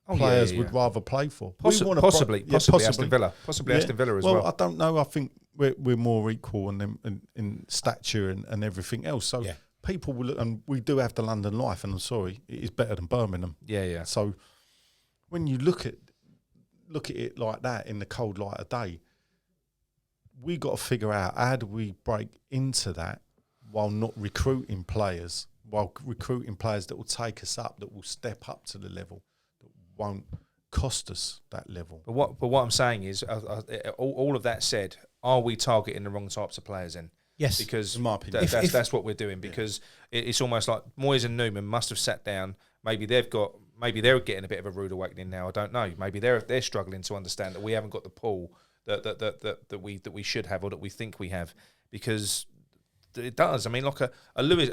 [SPEAKER 3] Players would rather play for.
[SPEAKER 2] Possibly Aston Villa. Possibly Aston Villa as well.
[SPEAKER 3] Well, I don't know. I think we're more equal in stature and everything else. So people will look, and we do have the London life, and I'm sorry, it is better than Birmingham.
[SPEAKER 2] Yeah.
[SPEAKER 3] So when you look at it like that in the cold light of day, we got to figure out how do we break into that while not recruiting players, that will take us up, that will step up to the level, that won't cost us that level.
[SPEAKER 2] But what I'm saying is, all of that said, are we targeting the wrong types of players then?
[SPEAKER 1] Yes,
[SPEAKER 2] because
[SPEAKER 3] in my opinion,
[SPEAKER 2] that's what we're doing. Because it's almost like Moyes and Newman must have sat down. Maybe they're getting a bit of a rude awakening now. I don't know. Maybe they're struggling to understand that we haven't got the pull that we should have, or that we think we have, because it does. I mean, like a Lewis,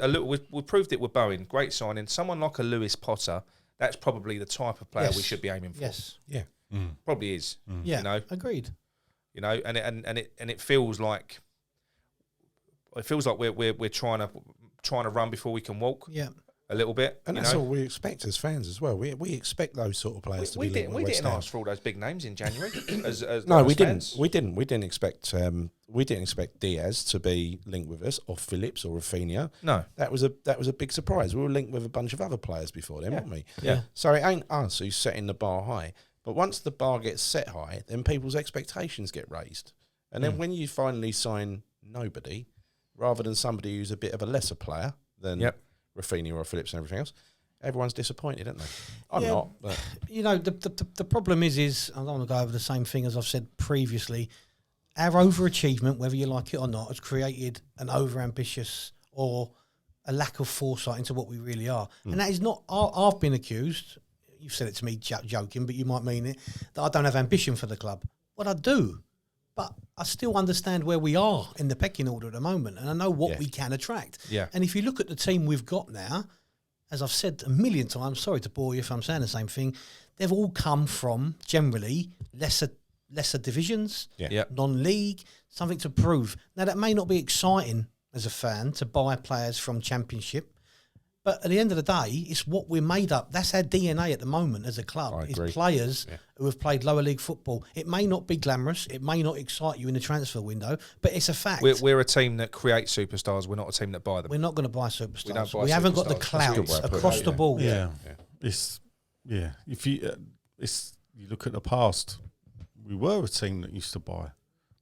[SPEAKER 2] we proved it with Bowen. Great signing. Someone like a Lewis Potter. That's probably the type of player we should be aiming for.
[SPEAKER 1] Yes.
[SPEAKER 4] Yeah.
[SPEAKER 2] Probably is.
[SPEAKER 1] Yeah.
[SPEAKER 2] You know.
[SPEAKER 1] Agreed.
[SPEAKER 2] You know, and it feels like we're trying to run before we can walk.
[SPEAKER 1] Yeah.
[SPEAKER 2] A little bit,
[SPEAKER 4] and that's all we expect as fans as well. We expect those sort of players to be linked with
[SPEAKER 2] We
[SPEAKER 4] West
[SPEAKER 2] didn't
[SPEAKER 4] Ham.
[SPEAKER 2] ask for all those big names in January.
[SPEAKER 4] No, we
[SPEAKER 2] fans.
[SPEAKER 4] didn't. We didn't expect. We didn't expect Diaz to be linked with us, or Phillips, or Rafinha.
[SPEAKER 2] No,
[SPEAKER 4] that was a big surprise. We were linked with a bunch of other players before then, weren't we?
[SPEAKER 2] Yeah.
[SPEAKER 4] So it ain't us who's setting the bar high. But once the bar gets set high, then people's expectations get raised. And then when you finally sign nobody, rather than somebody who's a bit of a lesser player than Rafinha or Phillips and everything else, everyone's disappointed, aren't they? I'm not. But.
[SPEAKER 1] You know, the problem is I don't want to go over the same thing as I've said previously. Our overachievement, whether you like it or not, has created an overambitious or a lack of foresight into what we really are. And that is not. I've been accused. You've said it to me joking, but you might mean it, that I don't have ambition for the club. Well, I do. But I still understand where we are in the pecking order at the moment, and I know what we can attract.
[SPEAKER 2] Yeah.
[SPEAKER 1] And if you look at the team we've got now, as I've said a million times, sorry to bore you if I'm saying the same thing, they've all come from generally lesser divisions, non-league, something to prove. Now, that may not be exciting as a fan to buy players from Championship, but at the end of the day, it's what we're made up. That's our DNA at the moment as a club. It's players who have played lower league football. It may not be glamorous. It may not excite you in the transfer window, but it's a fact.
[SPEAKER 2] We're a team that creates superstars. We're not a team that buy them.
[SPEAKER 1] We're not going to buy superstars.
[SPEAKER 2] We don't buy
[SPEAKER 1] we haven't got the
[SPEAKER 2] superstars.
[SPEAKER 1] clout across the board.
[SPEAKER 3] Yeah. If you look at the past, we were a team that used to buy,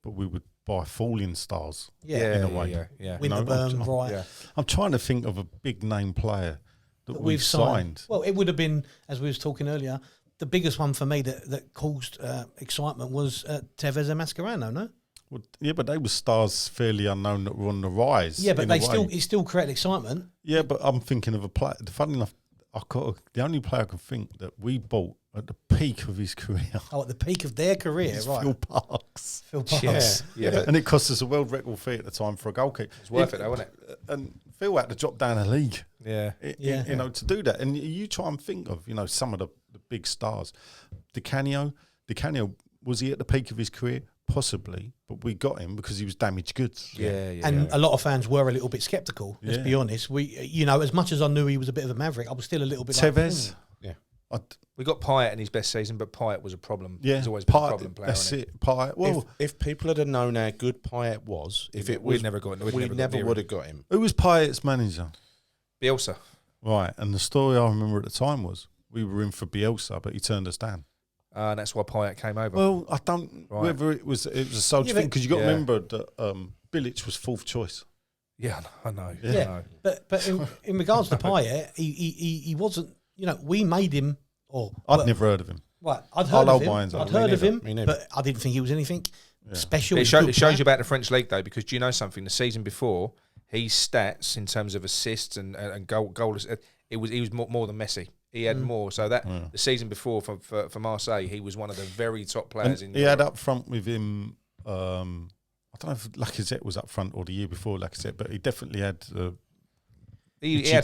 [SPEAKER 3] but we would buy falling stars. In a way.
[SPEAKER 1] Winterburn, right.
[SPEAKER 3] Yeah. I'm trying to think of a big name player that we've signed.
[SPEAKER 1] Well, it would have been, as we was talking earlier, the biggest one for me that caused excitement was Tevez and Mascherano, no?
[SPEAKER 3] Well, yeah, but they were stars fairly unknown that were on the rise.
[SPEAKER 1] Yeah, but it still created excitement.
[SPEAKER 3] Yeah, but I'm thinking of a player. Funny enough, the only player I can think that we bought at the peak of his career.
[SPEAKER 1] Oh, at the peak of their career, right?
[SPEAKER 3] Phil Parks.
[SPEAKER 2] Yeah.
[SPEAKER 3] And it cost us a world record fee at the time for a goal kick.
[SPEAKER 2] It's worth it though, wasn't it?
[SPEAKER 3] And Phil had to drop down a league.
[SPEAKER 2] You
[SPEAKER 3] know, to do that. And you try and think of, some of the big stars. Di Canio, was he at the peak of his career? Possibly, but we got him because he was damaged goods.
[SPEAKER 1] And a lot of fans were a little bit sceptical. Let's be honest. We, as much as I knew he was a bit of a maverick, I was still a little bit.
[SPEAKER 3] Tevez,
[SPEAKER 2] we got Payet in his best season, but Payet was a problem.
[SPEAKER 3] Yeah,
[SPEAKER 2] he's always been a problem player.
[SPEAKER 3] That's it. Payet. Well,
[SPEAKER 4] if people had known how good Payet was, we never would have got him.
[SPEAKER 3] Who was Payet's manager?
[SPEAKER 2] Bielsa.
[SPEAKER 3] Right, and the story I remember at the time was we were in for Bielsa, but he turned us down.
[SPEAKER 2] And that's why Payet came over.
[SPEAKER 3] Well, I don't whether it was a soldier thing, because you got to remember that Bilic was fourth choice.
[SPEAKER 2] Yeah, I know.
[SPEAKER 1] Yeah, I know. But in regards to Payet, he wasn't. We made him.
[SPEAKER 3] I'd never heard of him.
[SPEAKER 1] Right, I'd heard of him,
[SPEAKER 4] Me neither.
[SPEAKER 1] but I didn't think he was anything special.
[SPEAKER 2] It shows you about the French league though, because do you know something? The season before, his stats in terms of assists and goals, he was more than Messi. He had more. So that the season before for Marseille, he was one of the very top players in Europe.
[SPEAKER 3] He had up front with him. I don't know if Lacazette was up front or the year before Lacazette, but he definitely had
[SPEAKER 2] He had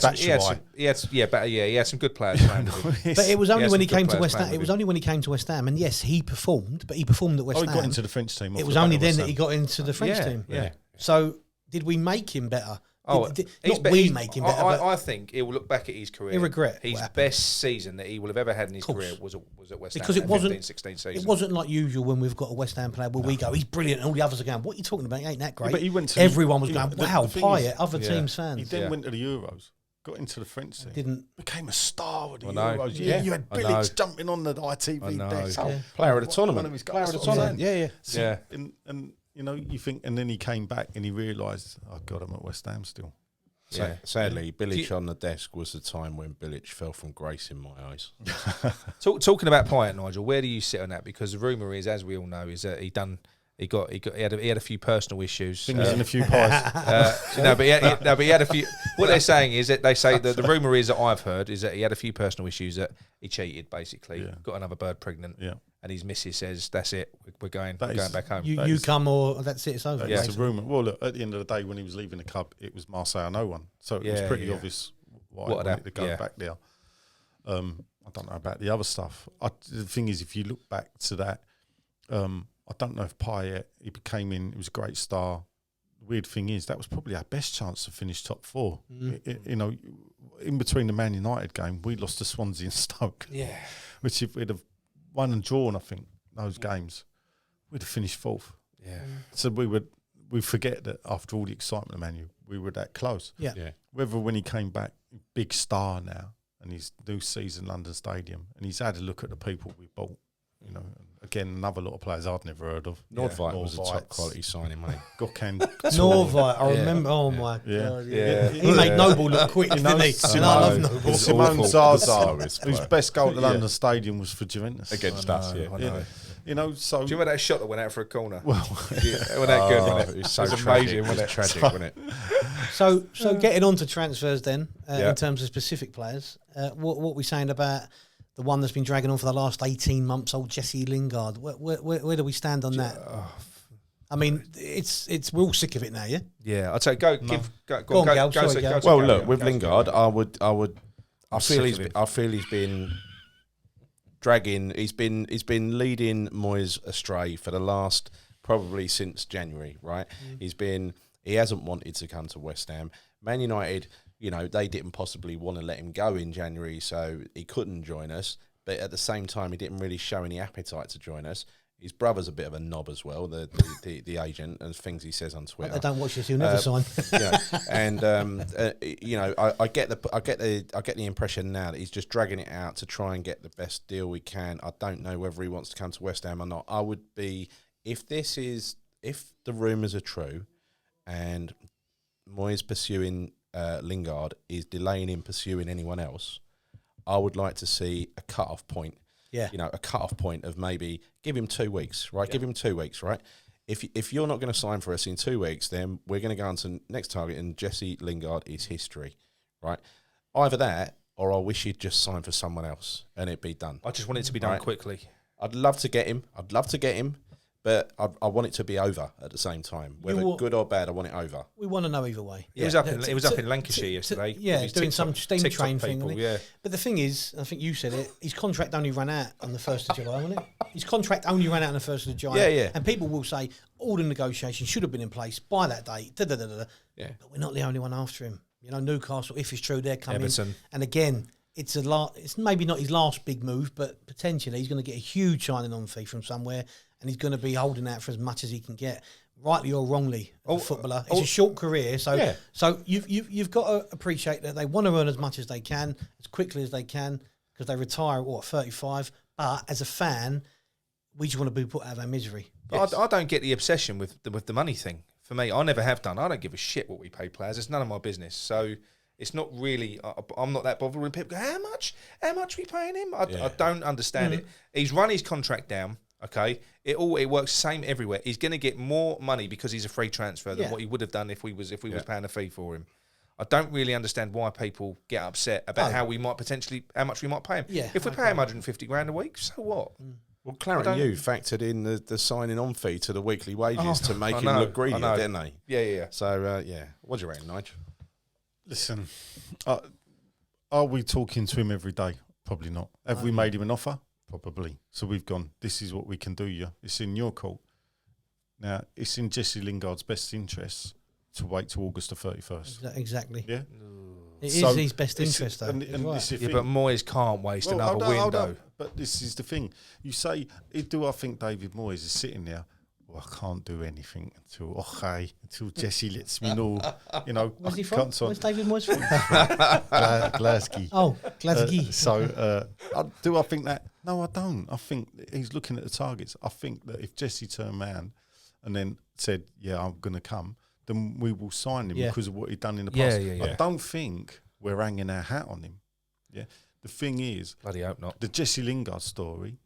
[SPEAKER 2] some good players playing with him.
[SPEAKER 1] But it was only when he came to West Ham.
[SPEAKER 2] playing
[SPEAKER 1] It was
[SPEAKER 2] with
[SPEAKER 1] only when he came to West Ham, and yes, he performed, but he performed at West
[SPEAKER 3] he
[SPEAKER 1] Ham.
[SPEAKER 3] got into the French team.
[SPEAKER 1] It was only then that he got into the French team.
[SPEAKER 2] Yeah.
[SPEAKER 1] So did we make him better? Not
[SPEAKER 2] But
[SPEAKER 1] we make him better.
[SPEAKER 2] I think he will look back at his career.
[SPEAKER 1] He'll regret
[SPEAKER 2] his
[SPEAKER 1] what happened.
[SPEAKER 2] best season that he will have ever had in his career was at West Ham.
[SPEAKER 1] Because it wasn't
[SPEAKER 2] 15-16 season.
[SPEAKER 1] It wasn't like usual when we've got a West Ham player where we go, he's brilliant, and all the others are going, what are you talking about? He ain't that great.
[SPEAKER 3] But he went to
[SPEAKER 1] Everyone was going, wow,
[SPEAKER 3] the thing
[SPEAKER 1] Payet,
[SPEAKER 3] is,
[SPEAKER 1] other teams'
[SPEAKER 3] He
[SPEAKER 1] fans.
[SPEAKER 3] then went to the Euros, got into the French team, became a star of the Euros.
[SPEAKER 2] Yeah.
[SPEAKER 3] You had Bilic jumping on the ITV desk.
[SPEAKER 4] Player of the tournament. Player of the tournament. Yeah.
[SPEAKER 3] And you know, you think, and then he came back and he realised, oh God, I'm at West Ham still.
[SPEAKER 4] Sadly, Bilic on the desk was the time when Bilic fell from grace in my eyes.
[SPEAKER 2] Talking about Payet, Nigel, where do you sit on that? Because the rumour is, as we all know, is that he had a few personal issues.
[SPEAKER 3] Fingers in a few pies.
[SPEAKER 2] But he had a few. What they're saying is that they say that the rumour is that I've heard is that he had a few personal issues, that he cheated, basically, got another bird pregnant, and his missus says, "That's it, we're going back home."
[SPEAKER 1] You come or that's it, it's over.
[SPEAKER 3] It's a rumour. Well, look, at the end of the day, when he was leaving the club, it was Marseille or no one, so it was pretty obvious why he wanted to go back there. I don't know about the other stuff. The thing is, if you look back to that, I don't know if Payet, he was a great star. The weird thing is, that was probably our best chance to finish top four. You know, in between the Man United game, we lost to Swansea and Stoke. Yeah. Which if we'd have won and drawn, I think, those games, we'd have finished fourth.
[SPEAKER 2] Yeah.
[SPEAKER 3] So we forget that after all the excitement of Manu, we were that close.
[SPEAKER 1] Yeah.
[SPEAKER 3] Whether when he came back, big star now, and his new season, London Stadium, and he's had a look at the people we bought. You know, again, another lot of players I'd never heard of.
[SPEAKER 4] Nordvite was a top quality signing, mate.
[SPEAKER 3] Gökhan.
[SPEAKER 1] Nordvite, I remember. Oh my god! He made Noble look quick, didn't he? And I love Noble.
[SPEAKER 3] Simone Zaza, whose best goal at the London Stadium was for Juventus
[SPEAKER 4] against us.
[SPEAKER 3] You know, so
[SPEAKER 2] do you remember that shot that went out for a corner?
[SPEAKER 3] Well,
[SPEAKER 2] it wasn't that good, wasn't it?
[SPEAKER 4] It was so
[SPEAKER 2] amazing, wasn't it?
[SPEAKER 4] Tragic, wasn't it?
[SPEAKER 1] So getting on to transfers then, in terms of specific players, what we're saying about the one that's been dragging on for the last 18 months, old Jesse Lingard. Where do we stand on that? I mean, we're all sick of it now, yeah.
[SPEAKER 2] Yeah, I'd say go.
[SPEAKER 4] Well, look, with Lingard, I feel he's been dragging. He's been leading Moyes astray for the last probably since January, right? He hasn't wanted to come to West Ham. Man United, you know, they didn't possibly want to let him go in January, so he couldn't join us. But at the same time, he didn't really show any appetite to join us. His brother's a bit of a knob as well, the agent, and things he says on Twitter.
[SPEAKER 1] I don't watch this; he'll never sign.
[SPEAKER 4] And you know, I get the impression now that he's just dragging it out to try and get the best deal we can. I don't know whether he wants to come to West Ham or not. I would be, if the rumours are true, and Moyes pursuing Lingard is delaying him pursuing anyone else, I would like to see a cut-off point. Yeah, you know, a cut-off point of maybe give him 2 weeks, right? Yeah. Give him 2 weeks, right? If you're not going to sign for us in 2 weeks, then we're going to go on to next target, and Jesse Lingard is history, right? Either that, or I wish he'd just sign for someone else and it'd be done.
[SPEAKER 2] I just want it to be done quickly.
[SPEAKER 4] I'd love to get him. But I want it to be over at the same time. Whether good or bad, I want it over.
[SPEAKER 1] We want to know either way.
[SPEAKER 2] Yeah. He was up in Lancashire yesterday.
[SPEAKER 1] Doing some steam train thing.
[SPEAKER 2] Yeah.
[SPEAKER 1] But the thing is, I think you said it, his contract only ran out on the 1st of July, wasn't it? His contract only ran out on the 1st of July.
[SPEAKER 4] Yeah.
[SPEAKER 1] And people will say, all the negotiations should have been in place by that date.
[SPEAKER 4] Yeah.
[SPEAKER 1] But we're not the only one after him. You know, Newcastle, if it's true, they're coming.
[SPEAKER 2] Everton.
[SPEAKER 1] And again, it's maybe not his last big move, but potentially he's going to get a huge signing on fee from somewhere, and he's going to be holding out for as much as he can get, rightly or wrongly, as a footballer. It's a short career, so you've got to appreciate that they want to earn as much as they can, as quickly as they can, because they retire at 35. But as a fan, we just want to be put out of our misery.
[SPEAKER 2] Yes. I don't get the obsession with the money thing. For me, I never have done. I don't give a shit what we pay players. It's none of my business. So it's not really. I'm not that bothered when people go, how much are we paying him? I don't understand it. He's run his contract down. Okay, it works the same everywhere. He's going to get more money because he's a free transfer than what he would have done if we was paying a fee for him. I don't really understand why people get upset about how much we might pay him. Yeah, if we pay him 150 grand a week, so what?
[SPEAKER 4] Well, Claret and Booze factored in the signing on fee to the weekly wages to make him look greedy, didn't they?
[SPEAKER 2] Yeah.
[SPEAKER 4] So what do you reckon, Nigel?
[SPEAKER 3] Listen, are we talking to him every day? Probably not. Have we made him an offer? Probably. So we've gone, this is what we can do, yeah. It's in your court. Now, it's in Jesse Lingard's best interests to wait till August the 31st.
[SPEAKER 1] Exactly.
[SPEAKER 3] Yeah?
[SPEAKER 1] It is his best interest, though.
[SPEAKER 3] And
[SPEAKER 1] Right.
[SPEAKER 3] yeah,
[SPEAKER 2] but Moyes can't waste another window.
[SPEAKER 3] But this is the thing. You say, do I think David Moyes is sitting there? Well, I can't do anything until Jesse lets me know. You know,
[SPEAKER 1] Where's he from? Where's David Moyes from?
[SPEAKER 3] Glasgow.
[SPEAKER 1] Oh, Glasgow.
[SPEAKER 3] So, do I think that? No, I don't. I think he's looking at the targets. I think that if Jesse turned around and then said, "Yeah, I'm going to come," then we will sign him because of what he'd done in the past. I don't think we're hanging our hat on him. Yeah. The thing is,
[SPEAKER 2] bloody hope not.
[SPEAKER 3] The Jesse Lingard story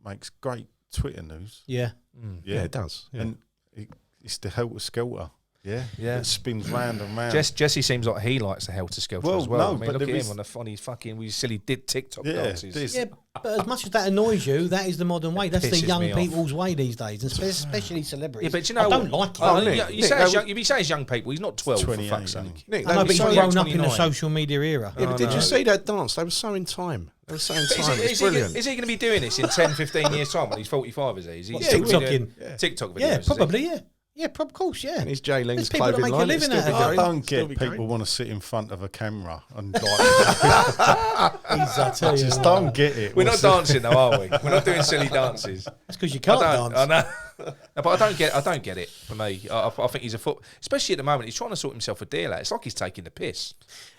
[SPEAKER 3] makes great Twitter news.
[SPEAKER 1] Yeah.
[SPEAKER 4] Yeah, it does. Yeah.
[SPEAKER 3] And it's the helter-skelter. Yeah. It spins round and round.
[SPEAKER 2] Jesse seems like he likes the helter-skelter as well.
[SPEAKER 3] No,
[SPEAKER 2] I mean, look at him on his fucking silly TikTok dances.
[SPEAKER 1] Yeah, but as much as that annoys you, that is the modern way. That's the young people's way these days, and especially celebrities.
[SPEAKER 2] Yeah, but you know,
[SPEAKER 1] I don't like it.
[SPEAKER 2] You say it's young people. He's not 12, for fuck's sake.
[SPEAKER 4] Nick,
[SPEAKER 1] I know, but he's grown up in the
[SPEAKER 2] 29.
[SPEAKER 1] social media era.
[SPEAKER 4] Yeah, but did you see that dance? They were so in time. They were so in time. It's brilliant.
[SPEAKER 2] Is he going to be doing this in 10, 15 years' time when he's 45, is he? Is he
[SPEAKER 1] TikToking?
[SPEAKER 2] TikTok videos?
[SPEAKER 1] Yeah, probably, yeah. Yeah, of course, yeah.
[SPEAKER 4] And his Jay Ling's
[SPEAKER 1] There's people that
[SPEAKER 4] clothing
[SPEAKER 1] make a
[SPEAKER 4] line.
[SPEAKER 1] living out of it.
[SPEAKER 3] I don't get people want to sit in front of a camera and like.
[SPEAKER 1] I tell you.
[SPEAKER 3] Just don't get it.
[SPEAKER 2] We're not dancing though, are we? We're not doing silly dances.
[SPEAKER 1] That's because you can't dance.
[SPEAKER 2] I know. No, but I don't get it. For me, I think he's especially at the moment. He's trying to sort himself a deal out. It's like he's taking the piss.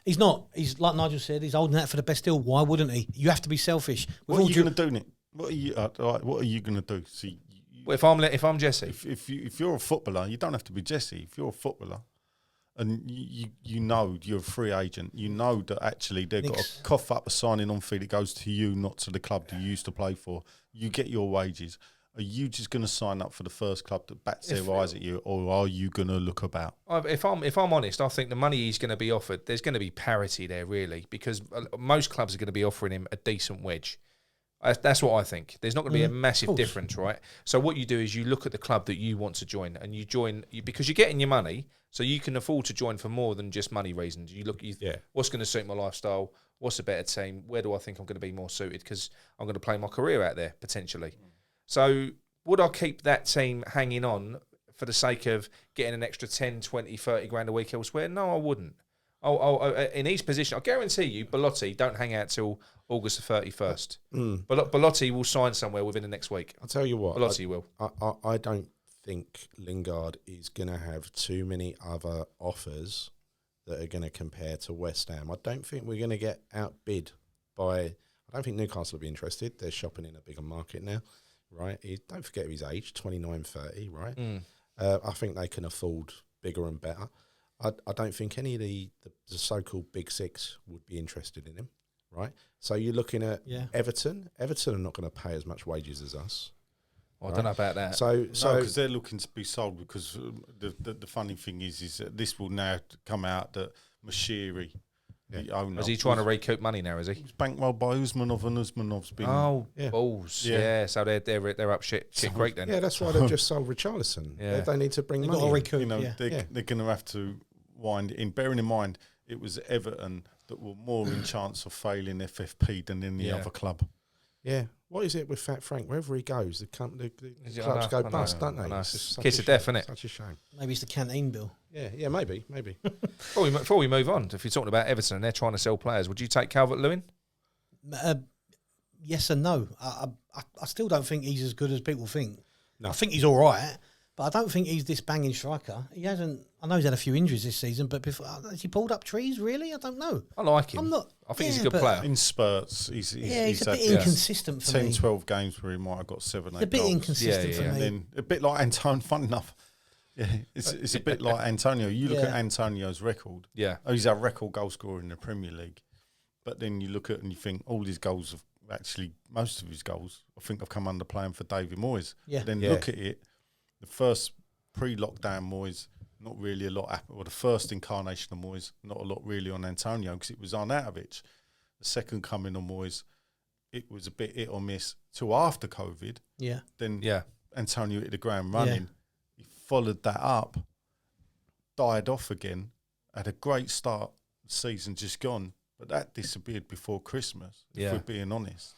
[SPEAKER 1] He's not. He's like Nigel said. He's holding out for the best deal. Why wouldn't he? You have to be selfish.
[SPEAKER 3] What are you going to do, Nick? What are you going to do? See.
[SPEAKER 2] Well, if I'm Jesse,
[SPEAKER 3] if you're a footballer, you don't have to be Jesse. If you're a footballer, and you know you're a free agent, you know that actually they've got to cough up a signing on fee that goes to you, not to the club that you used to play for. You get your wages. Are you just going to sign up for the first club that bats their eyes at you, or are you going to look about?
[SPEAKER 2] If I'm honest, I think the money he's going to be offered, there's going to be parity there, really, because most clubs are going to be offering him a decent wedge. That's what I think. There's not going to be a massive difference, right? So what you do is you look at the club that you want to join, and you join because you're getting your money, so you can afford to join for more than just money reasons. You look, what's going to suit my lifestyle? What's a better team? Where do I think I'm going to be more suited? Because I'm going to play my career out there potentially. So would I keep that team hanging on for the sake of getting an extra 10, 20, 30 grand a week elsewhere? No, I wouldn't. In his position, I guarantee you, Belotti don't hang out till August the 31st. Belotti will sign somewhere within the next week.
[SPEAKER 4] I'll tell you what.
[SPEAKER 2] Belotti will.
[SPEAKER 4] I don't think Lingard is going to have too many other offers that are going to compare to West Ham. I don't think we're going to get outbid by... I don't think Newcastle will be interested. They're shopping in a bigger market now, right? Don't forget his age, 29, 30, right? I think they can afford bigger and better. I don't think any of the so-called big six would be interested in him, right? So you're looking at Everton. Everton are not going to pay as much wages as us.
[SPEAKER 2] Well, I don't know about that.
[SPEAKER 3] So because they're looking to be sold. Because the funny thing is that this will now come out that Mashiri, the owner,
[SPEAKER 2] is he trying to recoup money now? Is he?
[SPEAKER 3] He's bankrolled by Usmanov, and Usmanov's been
[SPEAKER 2] balls. Yeah, so they're up shit creek then.
[SPEAKER 4] Yeah, that's why they've just sold Richarlison. Yeah, they need to bring money.
[SPEAKER 1] Recoup,
[SPEAKER 3] they're going to have to wind in. Bearing in mind, it was Everton that were more in chance of failing FFP than any other club.
[SPEAKER 4] Yeah. What is it with Fat Frank? Wherever he goes, the clubs go bust, don't they?
[SPEAKER 2] Kiss of death, isn't it?
[SPEAKER 4] Such a shame.
[SPEAKER 1] Maybe it's the canteen bill.
[SPEAKER 4] Yeah, maybe.
[SPEAKER 2] Before we move on, if you're talking about Everton and they're trying to sell players, would you take CalvertLewin?
[SPEAKER 1] Yes and no. I still don't think he's as good as people think.
[SPEAKER 4] No.
[SPEAKER 1] I think he's all right, but I don't think he's this banging striker. He hasn't. I know he's had a few injuries this season, but before has he pulled up trees? Really, I don't know.
[SPEAKER 2] I like him.
[SPEAKER 1] I'm not.
[SPEAKER 2] I think he's a good player.
[SPEAKER 3] In spurts, he's
[SPEAKER 1] a bit inconsistent for
[SPEAKER 3] 10,
[SPEAKER 1] me.
[SPEAKER 3] 12 games where he might have got 7, 8
[SPEAKER 1] He's a bit
[SPEAKER 3] goals.
[SPEAKER 1] inconsistent for me.
[SPEAKER 3] And then a bit like Antonio. Fun enough, it's a bit like Antonio. You look at Antonio's record.
[SPEAKER 2] Yeah,
[SPEAKER 3] he's our record goal scorer in the Premier League. But then you look at it and you think all his goals have actually, most of his goals, I think, have come under playing for David Moyes.
[SPEAKER 1] Yeah.
[SPEAKER 3] Then look at it. The first pre-lockdown Moyes, not really a lot happened. Or the first incarnation of Moyes, not a lot really on Antonio because it was on Arnautovic. The second coming of Moyes, it was a bit hit or miss. Till after COVID, then Antonio hit the ground running. He followed that up, died off again, had a great start season just gone, but that disappeared before Christmas, if we're being honest.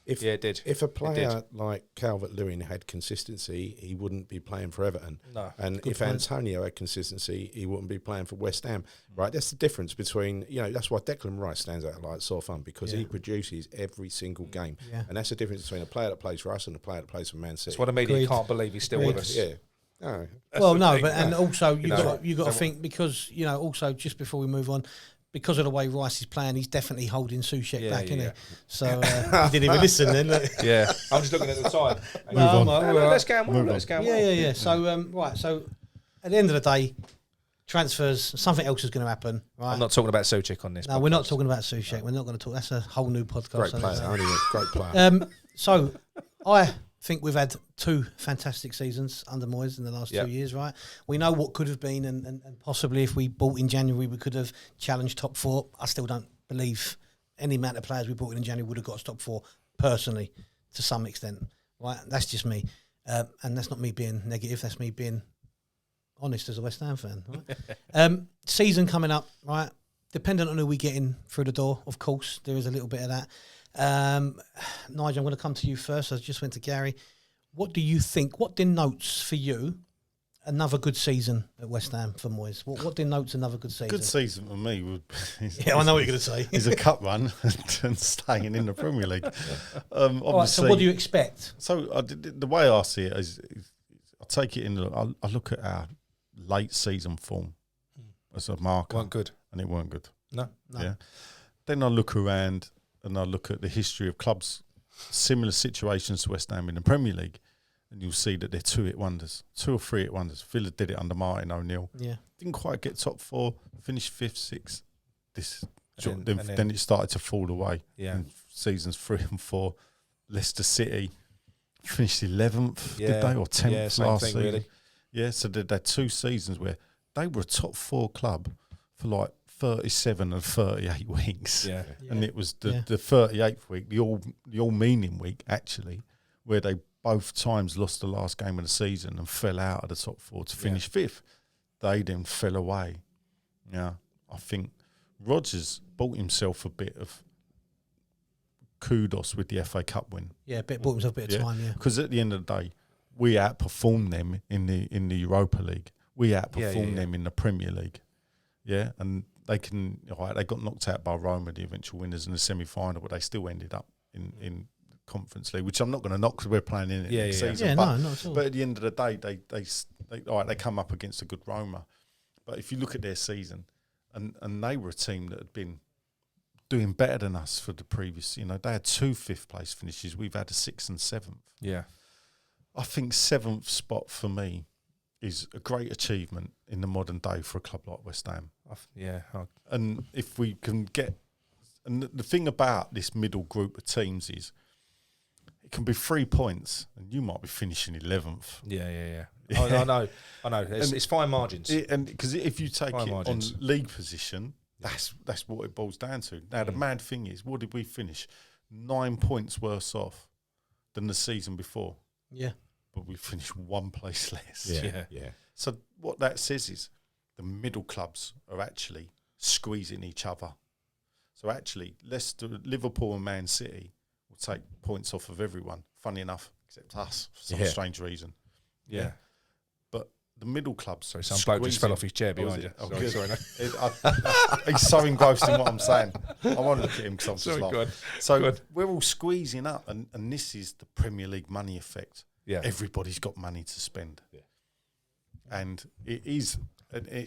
[SPEAKER 2] It did.
[SPEAKER 4] If a player like Calvert-Lewin had consistency, he wouldn't be playing for Everton.
[SPEAKER 2] No.
[SPEAKER 4] And if Antonio had consistency, he wouldn't be playing for West Ham. Right? That's the difference between, that's why Declan Rice stands out like sore thumb, because he produces every single game.
[SPEAKER 1] Yeah.
[SPEAKER 4] And that's the difference between a player that plays for us and a player that plays for Man City.
[SPEAKER 2] That's what the media can't believe he's still with us.
[SPEAKER 4] Yeah. No.
[SPEAKER 1] Well, no, but and also you got to think, because also just before we move on, because of the way Rice is playing, he's definitely holding Soucek back, isn't he? So he didn't even listen then.
[SPEAKER 2] Yeah, I'm just looking at the time. Let's go on.
[SPEAKER 1] Yeah. So right, so at the end of the day, transfers, something else is going to happen. Right?
[SPEAKER 2] I'm not talking about Soucek on this.
[SPEAKER 1] No, we're not talking about Soucek. We're not going to talk. That's a whole new podcast.
[SPEAKER 4] Great player. Only a great player.
[SPEAKER 1] So I think we've had 2 fantastic seasons under Moyes in the last 2 years, right? We know what could have been, and possibly if we bought in January, we could have challenged top 4. I still don't believe any amount of players we brought in January would have got us top 4, personally, to some extent, right? That's just me. And that's not me being negative, that's me being honest as a West Ham fan, right? Season coming up, right? Dependent on who we get in through the door, of course, there is a little bit of that. Nigel, I'm going to come to you first. I just went to Gary. What do you think? What denotes for you another good season at West Ham for Moyes? What denotes another good season?
[SPEAKER 3] Good season for me would.
[SPEAKER 1] I know what you're going to say.
[SPEAKER 3] Is a cup run and staying in the Premier League. Obviously,
[SPEAKER 1] all right, so what do you expect?
[SPEAKER 3] So the way I see it is I take it in. I look at our late season form as a marker.
[SPEAKER 2] Weren't good,
[SPEAKER 3] and it weren't good.
[SPEAKER 2] No.
[SPEAKER 3] Yeah. Then I look around. And I look at the history of clubs, similar situations to West Ham in the Premier League, and you'll see that they're 2-hit wonders, 2 or 3-hit wonders. Villa did it under Martin O'Neill.
[SPEAKER 1] Yeah.
[SPEAKER 3] Didn't quite get top 4, finished 5th, 6th. Then it started to fall away.
[SPEAKER 2] Yeah.
[SPEAKER 3] In seasons 3 and 4. Leicester City finished 11th, did they? Or 10th last season. Really. Yeah, so they had 2 seasons where they were a top 4 club for like 37 and 38 weeks, and it was the 38th week, the all meaning week actually, where they both times lost the last game of the season and fell out of the top 4 to finish 5th. They then fell away. Yeah, I think Rodgers bought himself a bit of kudos with the FA Cup win.
[SPEAKER 1] Yeah, bought himself a bit of time. Yeah,
[SPEAKER 3] because at the end of the day, we outperformed them in the Europa League. We outperformed them in the Premier League. Yeah, and they got knocked out by Roma, the eventual winners in the semi-final, but they still ended up in Conference League, which I'm not going to knock because we're playing in it next season.
[SPEAKER 1] Yeah, no, not at all.
[SPEAKER 3] But at the end of the day, they come up against a good Roma. But if you look at their season, and they were a team that had been doing better than us for the previous, they had 2 5th place finishes. We've had a 6th and 7th.
[SPEAKER 2] Yeah.
[SPEAKER 3] I think 7th spot for me is a great achievement in the modern day for a club like West Ham. And if we can get... And the thing about this middle group of teams is it can be 3 points and you might be finishing 11th.
[SPEAKER 2] Yeah. I know. It's fine margins.
[SPEAKER 3] And because if you take it on league position, that's what it boils down to. Now, the mad thing is, what did we finish? 9 points worse off than the season before.
[SPEAKER 1] Yeah.
[SPEAKER 3] But we finished 1 place less.
[SPEAKER 4] Yeah.
[SPEAKER 3] So what that says is the middle clubs are actually squeezing each other. So actually, Leicester, Liverpool and Man City will take points off of everyone, funny enough, except us for some strange reason. Yeah. But the middle clubs...
[SPEAKER 2] Sorry, some bloke just fell off his chair behind you.
[SPEAKER 3] Sorry, no. He's so engrossed in what I'm saying. I won't look at him because I'm just laughing. So we're all squeezing up, and this is the Premier League money effect. Yeah. Everybody's got money to spend. Yeah. And it's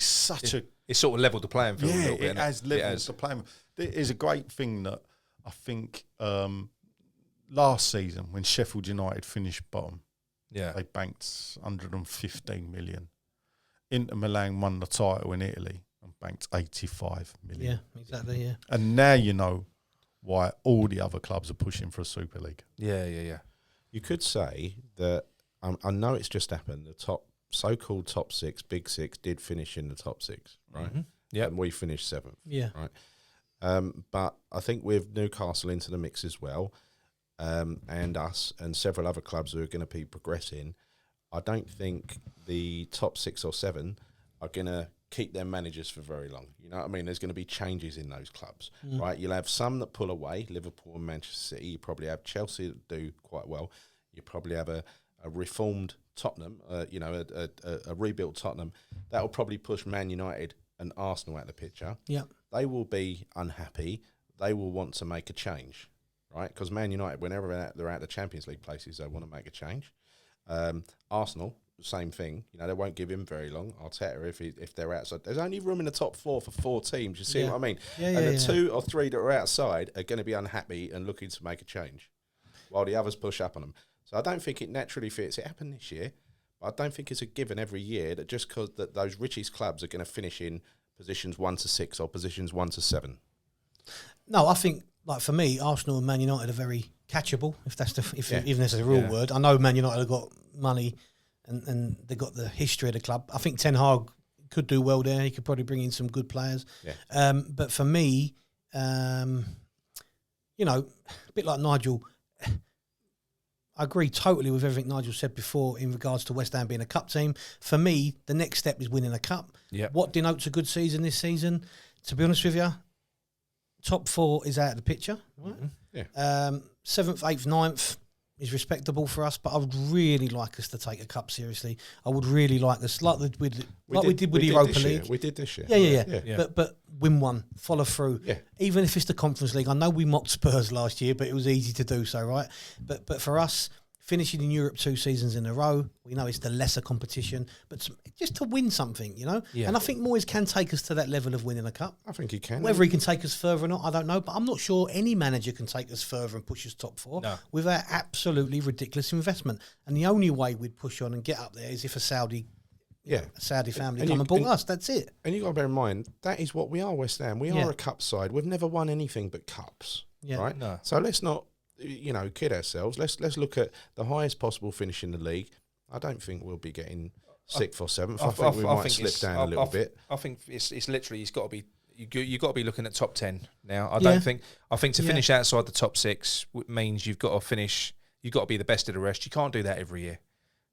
[SPEAKER 3] such a...
[SPEAKER 2] It's sort of leveled the playing field a little bit.
[SPEAKER 3] It has leveled the playing field. There is a great thing that I think last season when Sheffield United finished bottom, they banked 115 million. Inter Milan won the title in Italy and banked 85 million.
[SPEAKER 1] Yeah, exactly, yeah.
[SPEAKER 3] And now you know why all the other clubs are pushing for a Super League.
[SPEAKER 2] Yeah.
[SPEAKER 4] You could say that, I know it's just happened, the so-called top 6, big 6, did finish in the top 6, right?
[SPEAKER 2] Mm-hmm. Yeah.
[SPEAKER 4] And we finished 7th.
[SPEAKER 1] Yeah.
[SPEAKER 4] Right. But I think with Newcastle into the mix as well, and us and several other clubs who are going to be progressing, I don't think the top 6 or 7 are going to keep their managers for very long. You know what I mean? There's going to be changes in those clubs, right? You'll have some that pull away, Liverpool and Manchester City. You probably have Chelsea that do quite well. You probably have a reformed Tottenham, a rebuilt Tottenham. That will probably push Man United and Arsenal out of the picture.
[SPEAKER 1] Yeah.
[SPEAKER 4] They will be unhappy. They will want to make a change, right? Because Man United, whenever they're out of the Champions League places, they want to make a change. Arsenal, same thing. You know, they won't give him very long. Arteta, if they're outside, there's only room in the top 4 for 4 teams. You see what I mean? And the 2 or 3 that are outside are going to be unhappy and looking to make a change, while the others push up on them. So I don't think it naturally fits. It happened this year, but I don't think it's a given every year that just because that those richest clubs are going to finish in positions 1 to 6 or positions 1 to 7.
[SPEAKER 1] No, I think, like for me, Arsenal and Man United are very catchable, if that's even that's a real word. I know Man United have got money and they've got the history of the club. I think Ten Hag could do well there. He could probably bring in some good players. Yeah. But for me, a bit like Nigel, I agree totally with everything Nigel said before in regards to West Ham being a cup team. For me, the next step is winning a cup.
[SPEAKER 2] Yep.
[SPEAKER 1] What denotes a good season this season? To be honest with you, top 4 is out of the picture. Right?
[SPEAKER 4] Mm-hmm. Yeah.
[SPEAKER 1] 7th, 8th, 9th is respectable for us, but I would really like us to take a cup seriously. I would really like us, like we did with the Europa League.
[SPEAKER 4] We did this year.
[SPEAKER 1] Yeah. But win one, follow through. Yeah. Even if it's the Conference League. I know we mocked Spurs last year, but it was easy to do so, right? But for us, finishing in Europe 2 seasons in a row, we know it's the lesser competition, but just to win something, you know? Yeah. And I think Moyes can take us to that level of winning a cup.
[SPEAKER 4] I think he can.
[SPEAKER 1] Whether he can take us further or not, I don't know, but I'm not sure any manager can take us further and push us top 4 without absolutely ridiculous investment. And the only way we'd push on and get up there is if a Saudi family come and bought us. That's it.
[SPEAKER 4] And you've got to bear in mind, that is what we are, West Ham. We are a cup side. We've never won anything but cups, right? No. So let's not, kid ourselves. Let's look at the highest possible finish in the league. I don't think we'll be getting 6th or 7th. I think we might slip down a little bit. I
[SPEAKER 2] think it's literally, it's got to be, you've got to be looking at top 10 now. I think to finish outside the top 6 means you've got to finish, you've got to be the best of the rest. You can't do that every year.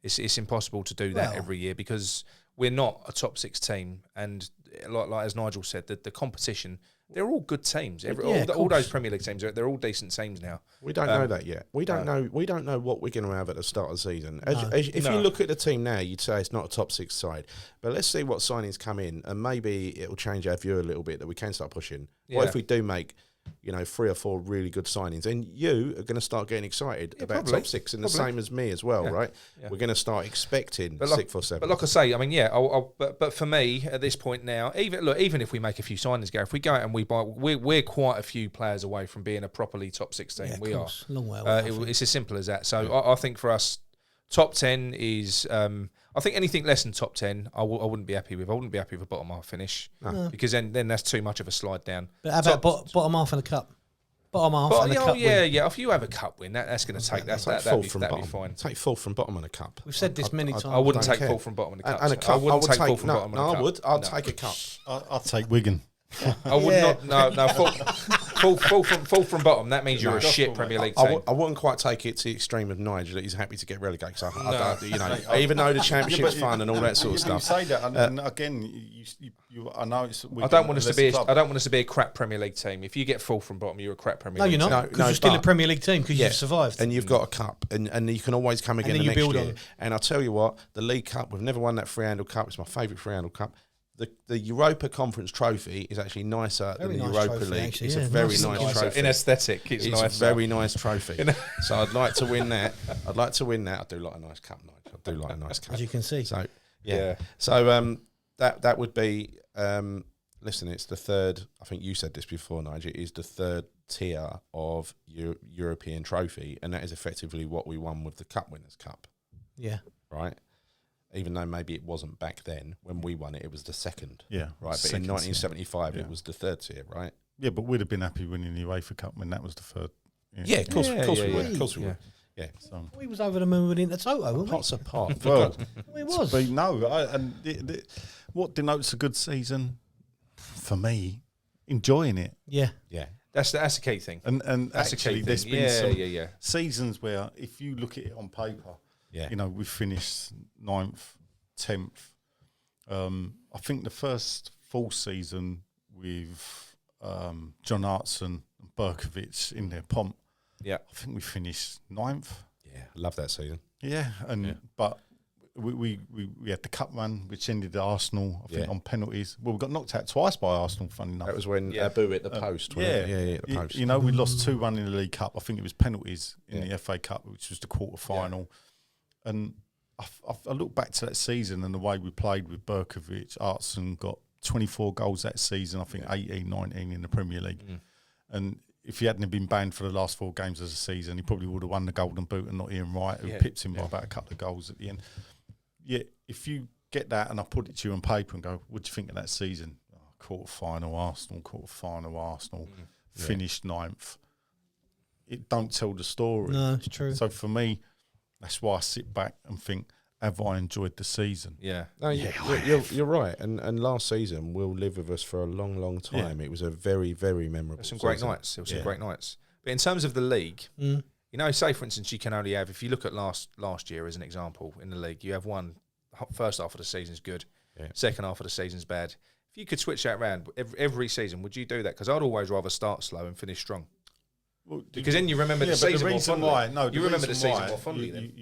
[SPEAKER 2] It's impossible to do that every year because we're not a top 6 team. And like as Nigel said, the competition, they're all good teams. All those Premier League teams, they're all decent teams now.
[SPEAKER 4] We don't know that yet. We don't know what we're going to have at the start of the season. If you look at the team now, you'd say it's not a top 6 side. But let's see what signings come in, and maybe it'll change our view a little bit that we can start pushing. Yeah. What if we do make 3 or 4 really good signings, and you are going to start getting excited about top 6, and the same as me as well, right? Yeah. We're going to start expecting 6th or 7th.
[SPEAKER 2] But like I say, I mean, but for me at this point now, even if we make a few signings, Gareth, if we go out and we buy, we're quite a few players away from being a properly top 6 team. We are
[SPEAKER 1] long way away.
[SPEAKER 2] It's as simple as that. So I think for us, top 10 is. I think anything less than top 10, I wouldn't be happy with. I wouldn't be happy with a bottom half finish because then that's too much of a slide down.
[SPEAKER 1] But how about bottom half in the cup? Bottom half and a cup win.
[SPEAKER 2] If you have a cup win, that's going to take that'd be fine.
[SPEAKER 4] Take 4th from bottom in a cup.
[SPEAKER 1] We've said this many times.
[SPEAKER 2] I wouldn't take 4th from bottom in a cup.
[SPEAKER 4] And a cup,
[SPEAKER 2] I wouldn't take 4th from bottom in a cup.
[SPEAKER 4] I would. I'd take a cup.
[SPEAKER 3] I'd take Wigan.
[SPEAKER 2] I would not. No. Fall from bottom. That means you're a shit Premier League team.
[SPEAKER 4] I wouldn't quite take it to the extreme of Nigel that he's happy to get relegated. So even though the Championship's fun and all that sort of stuff.
[SPEAKER 3] You say that, and again, I know it's.
[SPEAKER 2] I don't want us to be a crap Premier League team. If you get 4th from bottom, you're a crap Premier League.
[SPEAKER 1] No, you're not. Because you're still a Premier League team because you've survived
[SPEAKER 4] and you've got a cup, and you can always come again the next year. And I'll tell you what, the League Cup, we've never won that Freehandle Cup. It's my favourite Freehandle Cup. The Europa Conference trophy is actually nicer than the Europa League. It's a very nice trophy.
[SPEAKER 2] In aesthetic, it's nicer.
[SPEAKER 4] A very nice trophy. So I'd like to win that. I do like a nice cup, Nigel. I do like a nice cup.
[SPEAKER 1] As you can see.
[SPEAKER 4] So, yeah. So that would be, listen, it's the 3rd, I think you said this before, Nigel, it is the 3rd tier of European trophy, and that is effectively what we won with the Cup Winners' Cup.
[SPEAKER 1] Yeah.
[SPEAKER 4] Right? Even though maybe it wasn't back then when we won it, it was the 2nd.
[SPEAKER 3] Yeah.
[SPEAKER 4] Right. But in 1975, it was the 3rd tier, right?
[SPEAKER 3] Yeah, but we'd have been happy winning the UEFA Cup when that was the 3rd.
[SPEAKER 4] Yeah, of course we would. Of course we would. Yeah.
[SPEAKER 1] So. We was over the moon with Intertoto, weren't we?
[SPEAKER 4] Pots apart.
[SPEAKER 3] Well,
[SPEAKER 1] it was.
[SPEAKER 3] What denotes a good season for me? Enjoying it.
[SPEAKER 1] Yeah.
[SPEAKER 2] Yeah. That's the key thing.
[SPEAKER 3] And
[SPEAKER 2] that's
[SPEAKER 3] actually,
[SPEAKER 2] the key thing.
[SPEAKER 3] there's been some seasons where if you look at it on paper, we've finished 9th, 10th. I think the first full season with John Hartson and Berkovic in their pomp,
[SPEAKER 2] Yeah.
[SPEAKER 3] I think we finished 9th.
[SPEAKER 4] Yeah, love that season.
[SPEAKER 3] Yeah, but we had the cup run, which ended at Arsenal, I think, on penalties. Well, we got knocked out twice by Arsenal, funny enough.
[SPEAKER 4] That was when Abu hit the post.
[SPEAKER 3] Yeah,
[SPEAKER 4] the post.
[SPEAKER 3] You know, we lost 2-1 in the League Cup. I think it was penalties in the FA Cup, which was the quarter-final. And I look back to that season and the way we played with Berkovic. Artson got 24 goals that season, I think 18, 19 in the Premier League. And if he hadn't been banned for the last 4 games of the season, he probably would have won the Golden Boot and not Ian Wright, who pipped him by about a couple of goals at the end. Yeah, if you get that and I put it to you on paper and go, what do you think of that season? Quarter-final Arsenal, finished 9th. It don't tell the story.
[SPEAKER 1] No, it's true.
[SPEAKER 3] So for me, that's why I sit back and think, have I enjoyed the season?
[SPEAKER 2] Yeah.
[SPEAKER 4] No, you're right. And last season will live with us for a long, long time.
[SPEAKER 3] Yeah.
[SPEAKER 4] It was a very, very memorable
[SPEAKER 2] There were some great
[SPEAKER 4] season.
[SPEAKER 2] nights. There were some great nights. But in terms of the league, you know, say for instance, you can only have, if you look at last year as an example in the league, you have one first half of the season's good, second half of the season's bad. If you could switch that around every season, would you do that? Because I'd always rather start slow and finish strong.
[SPEAKER 3] Well,
[SPEAKER 2] Because then you remember the season more fondly. You remember the season more fondly then.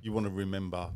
[SPEAKER 3] You want to remember,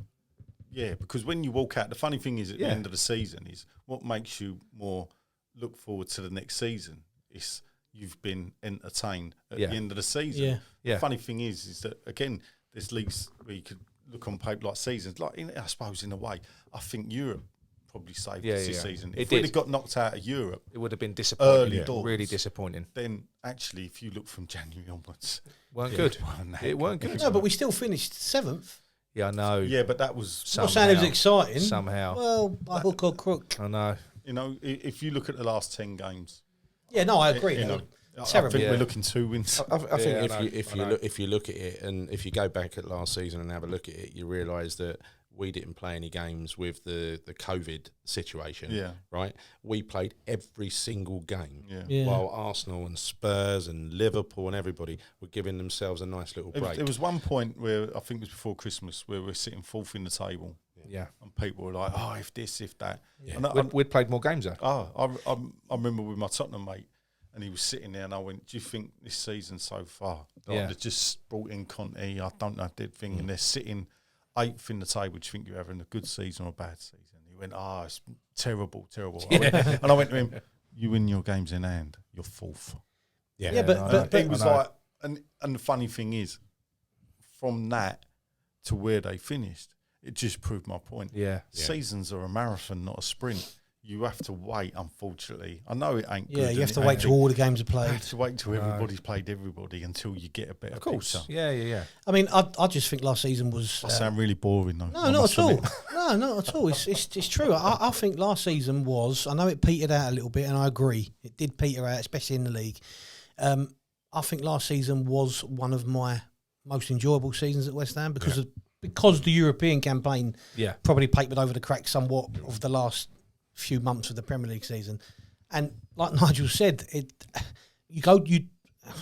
[SPEAKER 3] because when you walk out, the funny thing is at the end of the season is what makes you more look forward to the next season is you've been entertained at the end of the season.
[SPEAKER 2] Yeah.
[SPEAKER 3] The funny thing is that, again, there's leagues where you could look on paper like seasons, like I suppose in a way, I think Europe probably saved us this season. If we'd have got knocked out of Europe,
[SPEAKER 2] it would have been disappointing.
[SPEAKER 3] Early doors,
[SPEAKER 2] really disappointing.
[SPEAKER 3] Then actually, if you look from January onwards,
[SPEAKER 2] Weren't good. It weren't good.
[SPEAKER 1] No, but we still finished 7th.
[SPEAKER 2] Yeah, I know.
[SPEAKER 3] Yeah, but that was
[SPEAKER 1] I'm not saying it was exciting.
[SPEAKER 2] Somehow.
[SPEAKER 1] Well, by hook or crook.
[SPEAKER 2] I know.
[SPEAKER 3] You know, if you look at the last 10 games,
[SPEAKER 1] Yeah, no, I agree.
[SPEAKER 3] you know,
[SPEAKER 1] terrible.
[SPEAKER 3] I think we're looking 2 wins.
[SPEAKER 4] I think
[SPEAKER 2] I know.
[SPEAKER 4] if you look at it, and if you go back at last season and have a look at it, you realise that we didn't play any games with the COVID situation.
[SPEAKER 3] Yeah.
[SPEAKER 4] Right. We played every single game.
[SPEAKER 1] Yeah.
[SPEAKER 4] While Arsenal and Spurs and Liverpool and everybody were giving themselves a nice little break.
[SPEAKER 3] There was one point where I think it was before Christmas where we're sitting 4th in the table.
[SPEAKER 2] Yeah.
[SPEAKER 3] And people were like, "Oh, if this, if that."
[SPEAKER 2] Yeah.
[SPEAKER 3] And
[SPEAKER 2] We'd played more games though.
[SPEAKER 3] I remember with my Tottenham mate, and he was sitting there, and I went, "Do you think this season so far? Like, they just brought in Conte. I don't know, did thing, and they're sitting 8th in the table. Do you think you're having a good season or a bad season?" He went, "It's terrible." I went to him, "You win your games in hand. You're 4th."
[SPEAKER 1] Yeah, but
[SPEAKER 3] it was like, and the funny thing is, from that to where they finished, it just proved my point.
[SPEAKER 2] Yeah.
[SPEAKER 3] Seasons are a marathon, not a sprint. You have to wait, unfortunately. I know it ain't good.
[SPEAKER 1] Yeah, you have to wait till all the games are
[SPEAKER 3] You
[SPEAKER 1] played.
[SPEAKER 3] have to wait till everybody's played everybody until you get a better
[SPEAKER 2] Of course.
[SPEAKER 3] picture.
[SPEAKER 2] Yeah.
[SPEAKER 1] I mean, I just think last season was...
[SPEAKER 3] I sound really boring, though.
[SPEAKER 1] No, not at all. No, not at all. It's true. I think last season was... I know it petered out a little bit, and I agree. It did peter out, especially in the league. I think last season was one of my most enjoyable seasons at West Ham because the European campaign probably papered over the cracks somewhat of the last few months of the Premier League season. And like Nigel said, I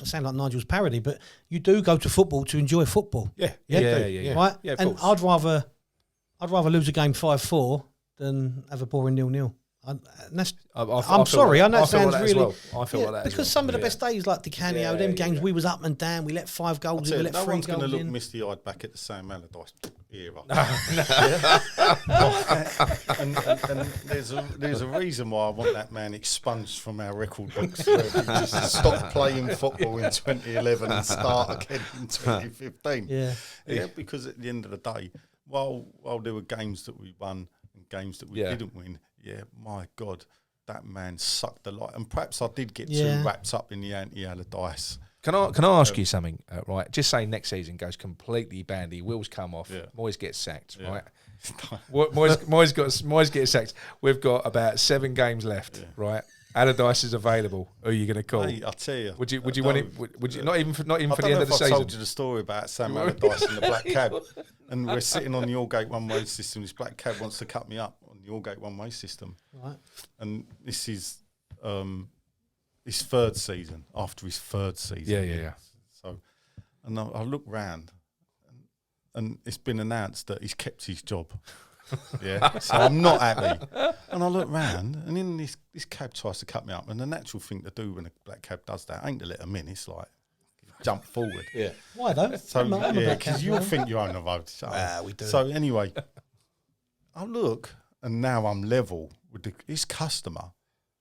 [SPEAKER 1] sound like Nigel's parody, but you do go to football to enjoy football.
[SPEAKER 2] Yeah.
[SPEAKER 1] Right?
[SPEAKER 2] Yeah, of
[SPEAKER 1] and
[SPEAKER 2] course.
[SPEAKER 1] I'd rather lose a game 5-4 than have a boring 0-0. I'm
[SPEAKER 2] I
[SPEAKER 1] sorry, I know it
[SPEAKER 2] feel
[SPEAKER 1] sounds
[SPEAKER 2] like that
[SPEAKER 1] really...
[SPEAKER 2] as well. I feel like that
[SPEAKER 1] because
[SPEAKER 2] as well.
[SPEAKER 1] some of the best days, like Di Canio, them games, we was up and down, we let 5 goals in, we let 3
[SPEAKER 3] no one's
[SPEAKER 1] goals
[SPEAKER 3] going to
[SPEAKER 1] in.
[SPEAKER 3] look misty-eyed back at the Sam Allardyce era. and there's a reason why I want that man expunged from our record books. Where he just stop playing football in 2011 and start again in 2015. Yeah, because at the end of the day, while there were games that we won and games that we didn't win, my God, that man sucked the life. And perhaps I did get too wrapped up in the anti-Allardyce.
[SPEAKER 2] Can I ask you something, right? Just say next season goes completely bandy, wheels come off, Moyes gets sacked, right? Moyes gets sacked. We've got about 7 games left, right? Allardyce is available. Who are you going to call?
[SPEAKER 3] Hey, I'll tell you.
[SPEAKER 2] Would you want him? Would you not even for the end of the season?
[SPEAKER 3] I told you the story about Sam Allardyce and the black cab, and we're sitting on the Allgate one-way system. This black cab wants to cut me up on the Allgate one-way system,
[SPEAKER 1] right?
[SPEAKER 3] And this is his 3rd season. After his 3rd season,
[SPEAKER 2] Yeah.
[SPEAKER 3] So, and I look round, and it's been announced that he's kept his job. Yeah, so I'm not happy. And I look round, and then this cab tries to cut me up. And the natural thing to do when a black cab does that ain't to let them in. It's like jump forward.
[SPEAKER 4] Yeah.
[SPEAKER 1] Why though?
[SPEAKER 3] So
[SPEAKER 1] I'm a black cab,
[SPEAKER 3] because you'll
[SPEAKER 1] man.
[SPEAKER 3] think you own the road.
[SPEAKER 1] We do.
[SPEAKER 3] So anyway, I look, and now I'm level with his customer.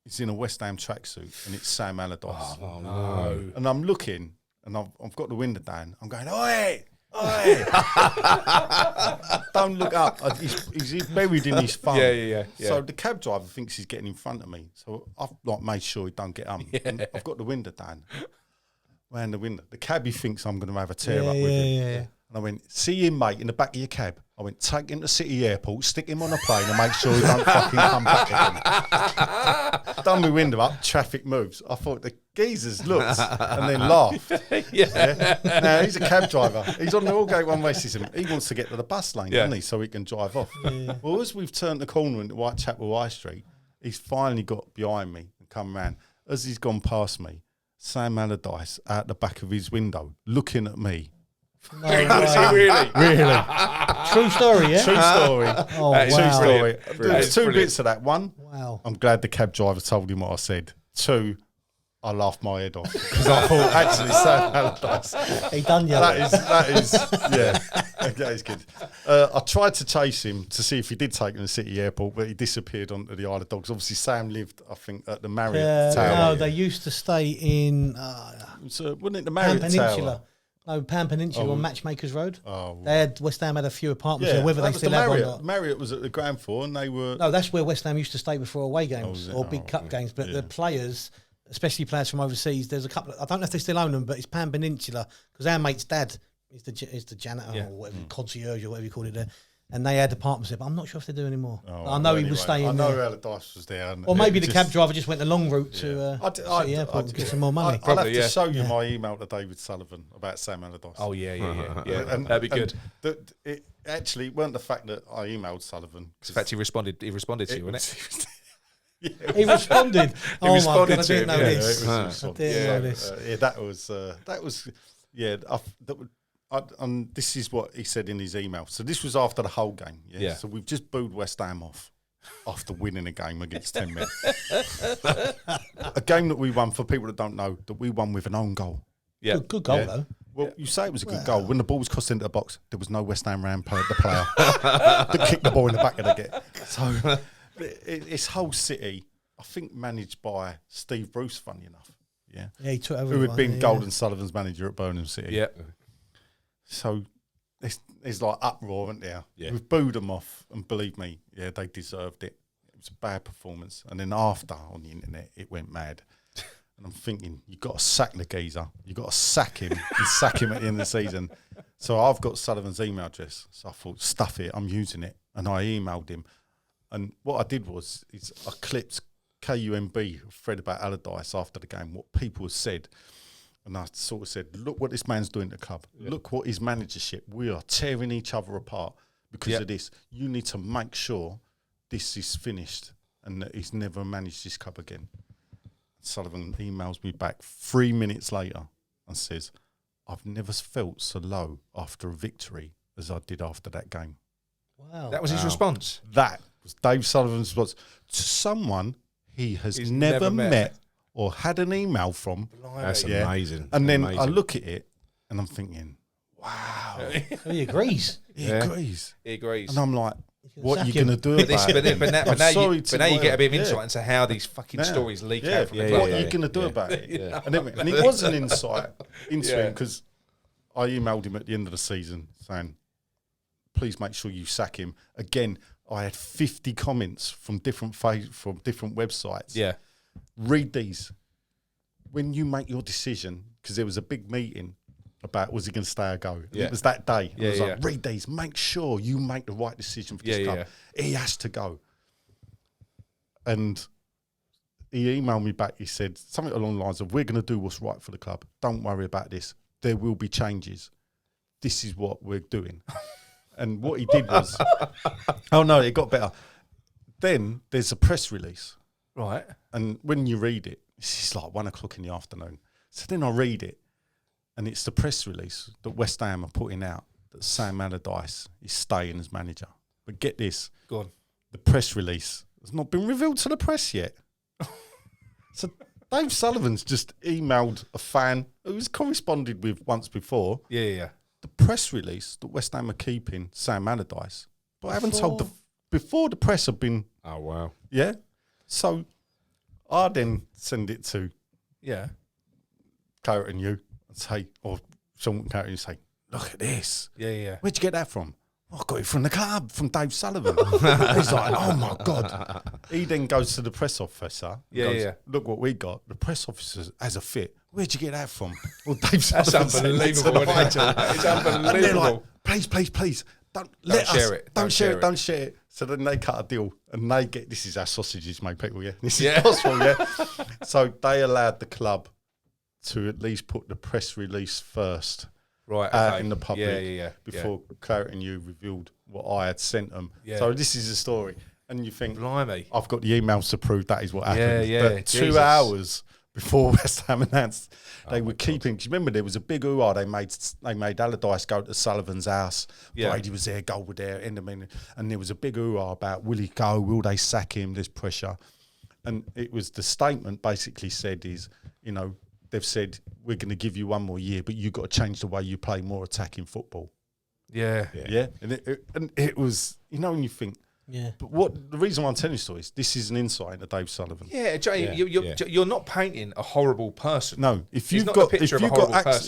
[SPEAKER 3] He's in a West Ham tracksuit, and it's Sam Allardyce.
[SPEAKER 4] Oh, no.
[SPEAKER 3] And I'm looking, and I've got the window down. I'm going, oi! Oi! Don't look up. He's buried in his phone.
[SPEAKER 2] Yeah.
[SPEAKER 3] So the cab driver thinks he's getting in front of me. So I've made sure he don't get up. And I've got the window down. Round the window. The cabbie thinks I'm going to have a tear up with him.
[SPEAKER 1] Yeah.
[SPEAKER 3] And I went, see him, mate, in the back of your cab. I went, take him to City Airport, stick him on a plane and make sure he don't fucking come back again. Done my window up, traffic moves. I thought the geezers looked and then laughed. Yeah. Now, he's a cab driver. He's on the Allgate one-way system. He wants to get to the bus lane, doesn't he, so he can drive off. Yeah. Well, as we've turned the corner into Whitechapel High Street, he's finally got behind me and come round. As he's gone past me, Sam Allardyce out the back of his window, looking at me.
[SPEAKER 1] No way.
[SPEAKER 3] Really?
[SPEAKER 1] True story, yeah?
[SPEAKER 3] True story.
[SPEAKER 1] Oh, wow.
[SPEAKER 3] True story. There's two
[SPEAKER 2] brilliant.
[SPEAKER 3] bits of that. One,
[SPEAKER 1] Wow.
[SPEAKER 3] I'm glad the cab driver told him what I said. Two, I laughed my head off because I thought, actually, Sam Allardyce.
[SPEAKER 1] He done you.
[SPEAKER 3] That is good. I tried to chase him to see if he did take him to City Airport, but he disappeared onto the Isle of Dogs. Obviously, Sam lived, I think, at the Marriott Tower.
[SPEAKER 1] No, they used to stay in
[SPEAKER 3] So, wasn't it the
[SPEAKER 1] Pan
[SPEAKER 3] Marriott
[SPEAKER 1] Peninsula.
[SPEAKER 3] Tower?
[SPEAKER 1] No, Pan Peninsula on Matchmakers Road.
[SPEAKER 3] Oh,
[SPEAKER 1] They had West Ham had a few apartments there, whether
[SPEAKER 3] that
[SPEAKER 1] they
[SPEAKER 3] was
[SPEAKER 1] still
[SPEAKER 3] the
[SPEAKER 1] have
[SPEAKER 3] Marriott.
[SPEAKER 1] or not.
[SPEAKER 3] Marriott was at the ground floor, and they were.
[SPEAKER 1] No, that's where West Ham used to stay before away games
[SPEAKER 3] was it?
[SPEAKER 1] or big cup games. But the players, especially players from overseas, there's a couple. I don't know if they still own them, but it's Pan Peninsula because our mate's dad is the janitor or whatever, concierge or whatever you call it there. And they had apartments there, but I'm not sure if they do anymore. I know he was staying
[SPEAKER 3] I know
[SPEAKER 1] there.
[SPEAKER 3] Allardyce was there.
[SPEAKER 1] Or maybe the cab driver just went the long route to City Airport to get some more money.
[SPEAKER 3] I'll have to show you my email to David Sullivan about Sam Allardyce.
[SPEAKER 2] Oh yeah.
[SPEAKER 3] And,
[SPEAKER 2] That'd be good.
[SPEAKER 3] It actually weren't the fact that I emailed Sullivan.
[SPEAKER 2] In fact, he responded to you, wasn't it?
[SPEAKER 1] He responded. Oh my God, I
[SPEAKER 2] to
[SPEAKER 1] didn't
[SPEAKER 2] him,
[SPEAKER 1] know
[SPEAKER 2] yeah.
[SPEAKER 1] this.
[SPEAKER 3] It
[SPEAKER 1] I
[SPEAKER 3] was
[SPEAKER 1] didn't know this.
[SPEAKER 3] that was and this is what he said in his email. So this was after the whole game. Yeah. So we've just booed West Ham off after winning a game against 10 men. A game that we won, for people that don't know, that we won with an own goal.
[SPEAKER 2] Yeah.
[SPEAKER 1] Good goal though.
[SPEAKER 3] Well, you say it was a good goal. When the ball was crossed into the box, there was no West Ham the player that kicked the ball in the back of the net. So it's whole City, I think, managed by Steve Bruce, funny enough. Yeah,
[SPEAKER 1] he took over.
[SPEAKER 3] Who had been Golden Sullivan's manager at Birmingham City.
[SPEAKER 2] Yeah.
[SPEAKER 3] So there's like uproar, isn't there?
[SPEAKER 4] Yeah.
[SPEAKER 3] We've booed them off, and believe me, they deserved it. It was a bad performance. And then after, on the internet, it went mad. And I'm thinking, you've got to sack the geezer. You've got to sack him and sack him at the end of the season. So I've got Sullivan's email address. So I thought, stuff it, I'm using it. And I emailed him. And what I did was I clipped KUMB, Fred about Allardyce after the game, what people had said. And I sort of said, look what this man's doing at the club. Yeah. Look what his managership. We are tearing each other apart because of this. You need to make sure this is finished and that he's never managed this club again. Sullivan emails me back 3 minutes later and says, I've never felt so low after a victory as I did after that game.
[SPEAKER 1] Wow.
[SPEAKER 2] That was his response.
[SPEAKER 3] That was Dave Sullivan's response to someone he's never met or had an email from.
[SPEAKER 4] That's amazing.
[SPEAKER 3] And then I look at it and I'm thinking, wow.
[SPEAKER 1] He agrees.
[SPEAKER 3] He agrees.
[SPEAKER 2] He agrees.
[SPEAKER 3] And I'm like, what are you
[SPEAKER 1] sack
[SPEAKER 3] going to do about it?
[SPEAKER 2] But now you get a bit of insight into how these fucking stories leak out from the club.
[SPEAKER 3] What are you going to do about it? Yeah. And it was an insight into him because I emailed him at the end of the season saying, please make sure you sack him. Again, I had 50 comments from different websites.
[SPEAKER 2] Yeah.
[SPEAKER 3] Read these. When you make your decision, because there was a big meeting about was he going to stay or go. And it was that day. I was like, read these. Make sure you make the right decision for this club. He has to go. And he emailed me back. He said something along the lines of, we're going to do what's right for the club. Don't worry about this. There will be changes. This is what we're doing. And what he did was, oh no, it got better. Then there's a press release.
[SPEAKER 2] Right.
[SPEAKER 3] And when you read it, it's like 1 o'clock in the afternoon. So then I read it, and it's the press release that West Ham are putting out that Sam Allardyce is staying as manager. But get this.
[SPEAKER 2] Go on.
[SPEAKER 3] The press release has not been revealed to the press yet. So Dave Sullivan's just emailed a fan who's corresponded with once before.
[SPEAKER 2] Yeah.
[SPEAKER 3] The press release that West Ham are keeping Sam Allardyce. But I haven't told before the press have been...
[SPEAKER 4] Oh, wow.
[SPEAKER 3] Yeah? So I then send it to Claret and you and say, or someone Claret and you say, look at this.
[SPEAKER 2] Yeah.
[SPEAKER 3] Where'd you get that from? I got it from the club, from Dave Sullivan. He's like, oh my God. He then goes to the press officer. Goes, look what we got. The press officer has a fit. Where'd you get that from? Well, Dave Sullivan.
[SPEAKER 2] That's unbelievable. It's unbelievable.
[SPEAKER 3] And they're like, please, don't share it. Don't share it. So then they cut a deal and they get, this is how sausages make people, yeah? This is possible, yeah? So they allowed the club to at least put the press release first.
[SPEAKER 2] Right,
[SPEAKER 3] out in the public
[SPEAKER 2] before
[SPEAKER 3] Claret and you revealed what I had sent them.
[SPEAKER 2] Yeah.
[SPEAKER 3] So this is a story. And you think,
[SPEAKER 2] blimey,
[SPEAKER 3] I've got the emails to prove that is what happened. But 2 hours before West Ham announced they were keeping, because remember there was a big hurrah, they made Allardyce go to Sullivan's house. Brady was there, Gold was there, and there was a big hurrah about will he go, will they sack him, there's pressure. And it was the statement basically said is, you know, they've said, we're going to give you 1 more year, but you've got to change the way you play more attacking football. Yeah. And it was, you know, when you think, but the reason why I'm telling you stories, this is an insight into Dave Sullivan.
[SPEAKER 2] Yeah, Jay, you're not painting a horrible person.
[SPEAKER 3] No, if you've got his email address,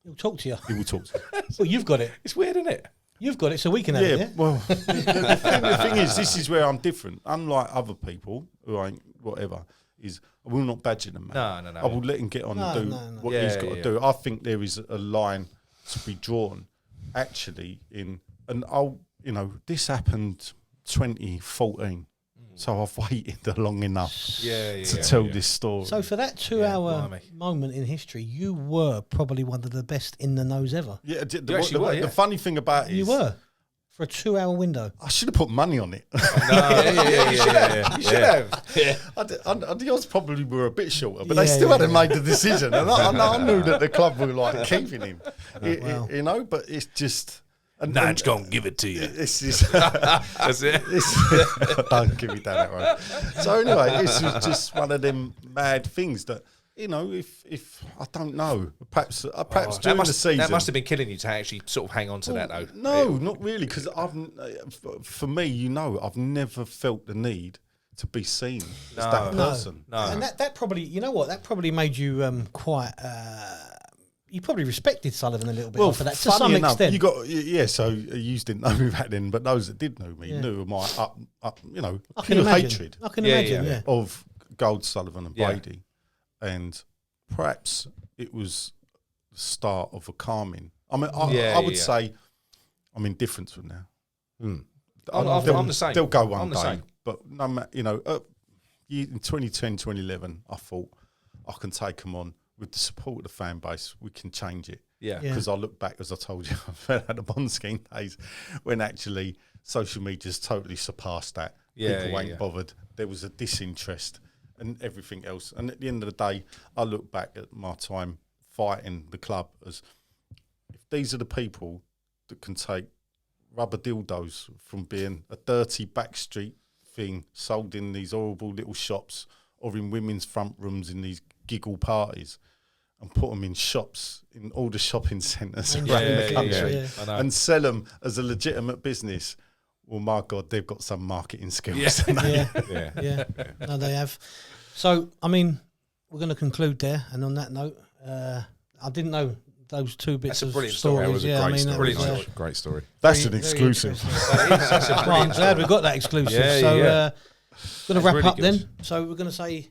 [SPEAKER 1] he'll talk to you.
[SPEAKER 3] He will talk to you.
[SPEAKER 1] Well, you've got it.
[SPEAKER 2] It's weird, isn't it?
[SPEAKER 1] You've got it, so we can have it. Yeah.
[SPEAKER 3] Well, the thing is, this is where I'm different. Unlike other people who ain't whatever. Is I will not badger them, man.
[SPEAKER 2] No.
[SPEAKER 3] I will let him get on and do what he's got to do. I think there is a line to be drawn, actually, this happened 2014, so I've waited long enough to tell this story.
[SPEAKER 1] So for that 2-hour moment in history, you were probably one of the best in the nose ever.
[SPEAKER 3] Yeah, the funny thing about it is...
[SPEAKER 1] You were. For a 2-hour window.
[SPEAKER 3] I should have put money on it.
[SPEAKER 2] You should have.
[SPEAKER 3] Yeah. Yours probably were a bit shorter, but they still hadn't made the decision. And I knew that the club were like keeping him. You know, but it's just...
[SPEAKER 2] Nige gonna give it to you.
[SPEAKER 3] It's just... That's it. Don't give me that right. So anyway, it's just one of them mad things that... You know, if I don't know, perhaps during the season
[SPEAKER 2] that must have been killing you to actually sort of hang on to that though.
[SPEAKER 3] No, not really, because for me, you know, I've never felt the need to be seen as that person.
[SPEAKER 1] No, and that probably, you know what, that probably made you quite. You probably respected Sullivan a little bit for that to some extent.
[SPEAKER 3] You got so you didn't know me back then, but those that did know me knew my pure hatred.
[SPEAKER 1] I can imagine
[SPEAKER 3] of Gold, Sullivan, and Brady. And perhaps it was the start of a calming. I mean, I would say I'm indifferent to them now.
[SPEAKER 2] I'm the same.
[SPEAKER 3] They'll go one day. But no matter, you know, in 2010, 2011, I thought I can take them on with the support of the fan base. We can change it.
[SPEAKER 2] Yeah.
[SPEAKER 3] Because I look back, as I told you, at the Bond scheme days when actually social media's totally surpassed that. People ain't bothered. There was a disinterest. And everything else. And at the end of the day, I look back at my time fighting the club as if these are the people that can take rubber dildos from being a dirty backstreet thing sold in these horrible little shops or in women's front rooms in these giggle parties and put them in shops in all the shopping centres around the country and sell them as a legitimate business. Well, my God, they've got some marketing skills.
[SPEAKER 1] No, they have. So, I mean, we're going to conclude there. And on that note, I didn't know those two bits of stories.
[SPEAKER 4] That was a great story.
[SPEAKER 1] That
[SPEAKER 4] great story.
[SPEAKER 3] That's an exclusive.
[SPEAKER 1] I'm glad we got that exclusive. Going to wrap up then. So, we're going to say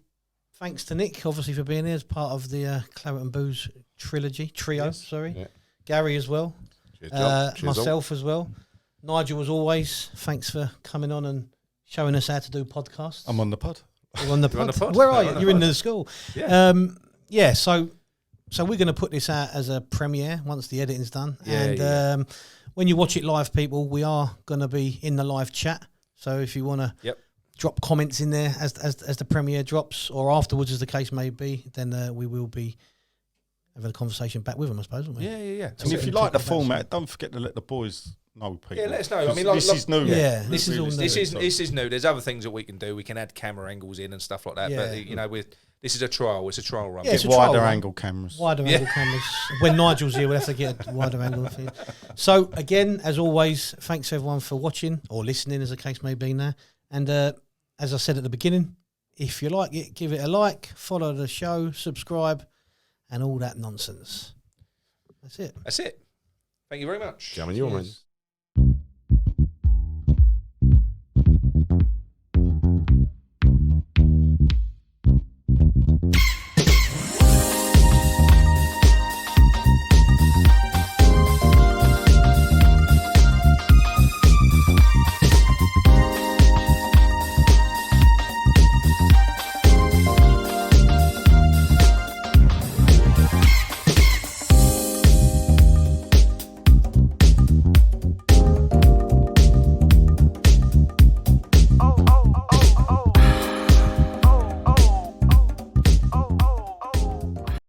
[SPEAKER 1] thanks to Nick, obviously, for being here as part of the Claret and Booze trio. Gary as well. Myself as well. Nigel, as always, thanks for coming on and showing us how to do podcasts.
[SPEAKER 3] I'm on the pod.
[SPEAKER 1] You're on the pod. Where are you? You're in the school. So we're going to put this out as a premiere once the editing's done. When you watch it live, people, we are going to be in the live chat. So if you want to drop comments in there as the premiere drops or afterwards, as the case may be, then we will be having a conversation back with them, I suppose, won't we?
[SPEAKER 2] Yeah.
[SPEAKER 3] And if you like the format, don't forget to let the boys know people.
[SPEAKER 2] Yeah, let us know. I mean,
[SPEAKER 3] this is new.
[SPEAKER 1] Yeah, this is all new.
[SPEAKER 2] This is new. There's other things that we can do. We can add camera angles in and stuff like that.
[SPEAKER 1] Yeah.
[SPEAKER 2] But you know, this is a trial. It's a trial run.
[SPEAKER 1] Yeah, it's a
[SPEAKER 3] wider
[SPEAKER 1] trial run.
[SPEAKER 3] angle cameras.
[SPEAKER 1] Wider angle cameras. When Nigel's here, we'll have to get a wider angle thing. So, again, as always, thanks everyone for watching or listening, as the case may be now. And as I said at the beginning, if you like it, give it a like, follow the show, subscribe, and all that nonsense. That's it.
[SPEAKER 2] That's it. Thank you very much.
[SPEAKER 4] Come on, you, man.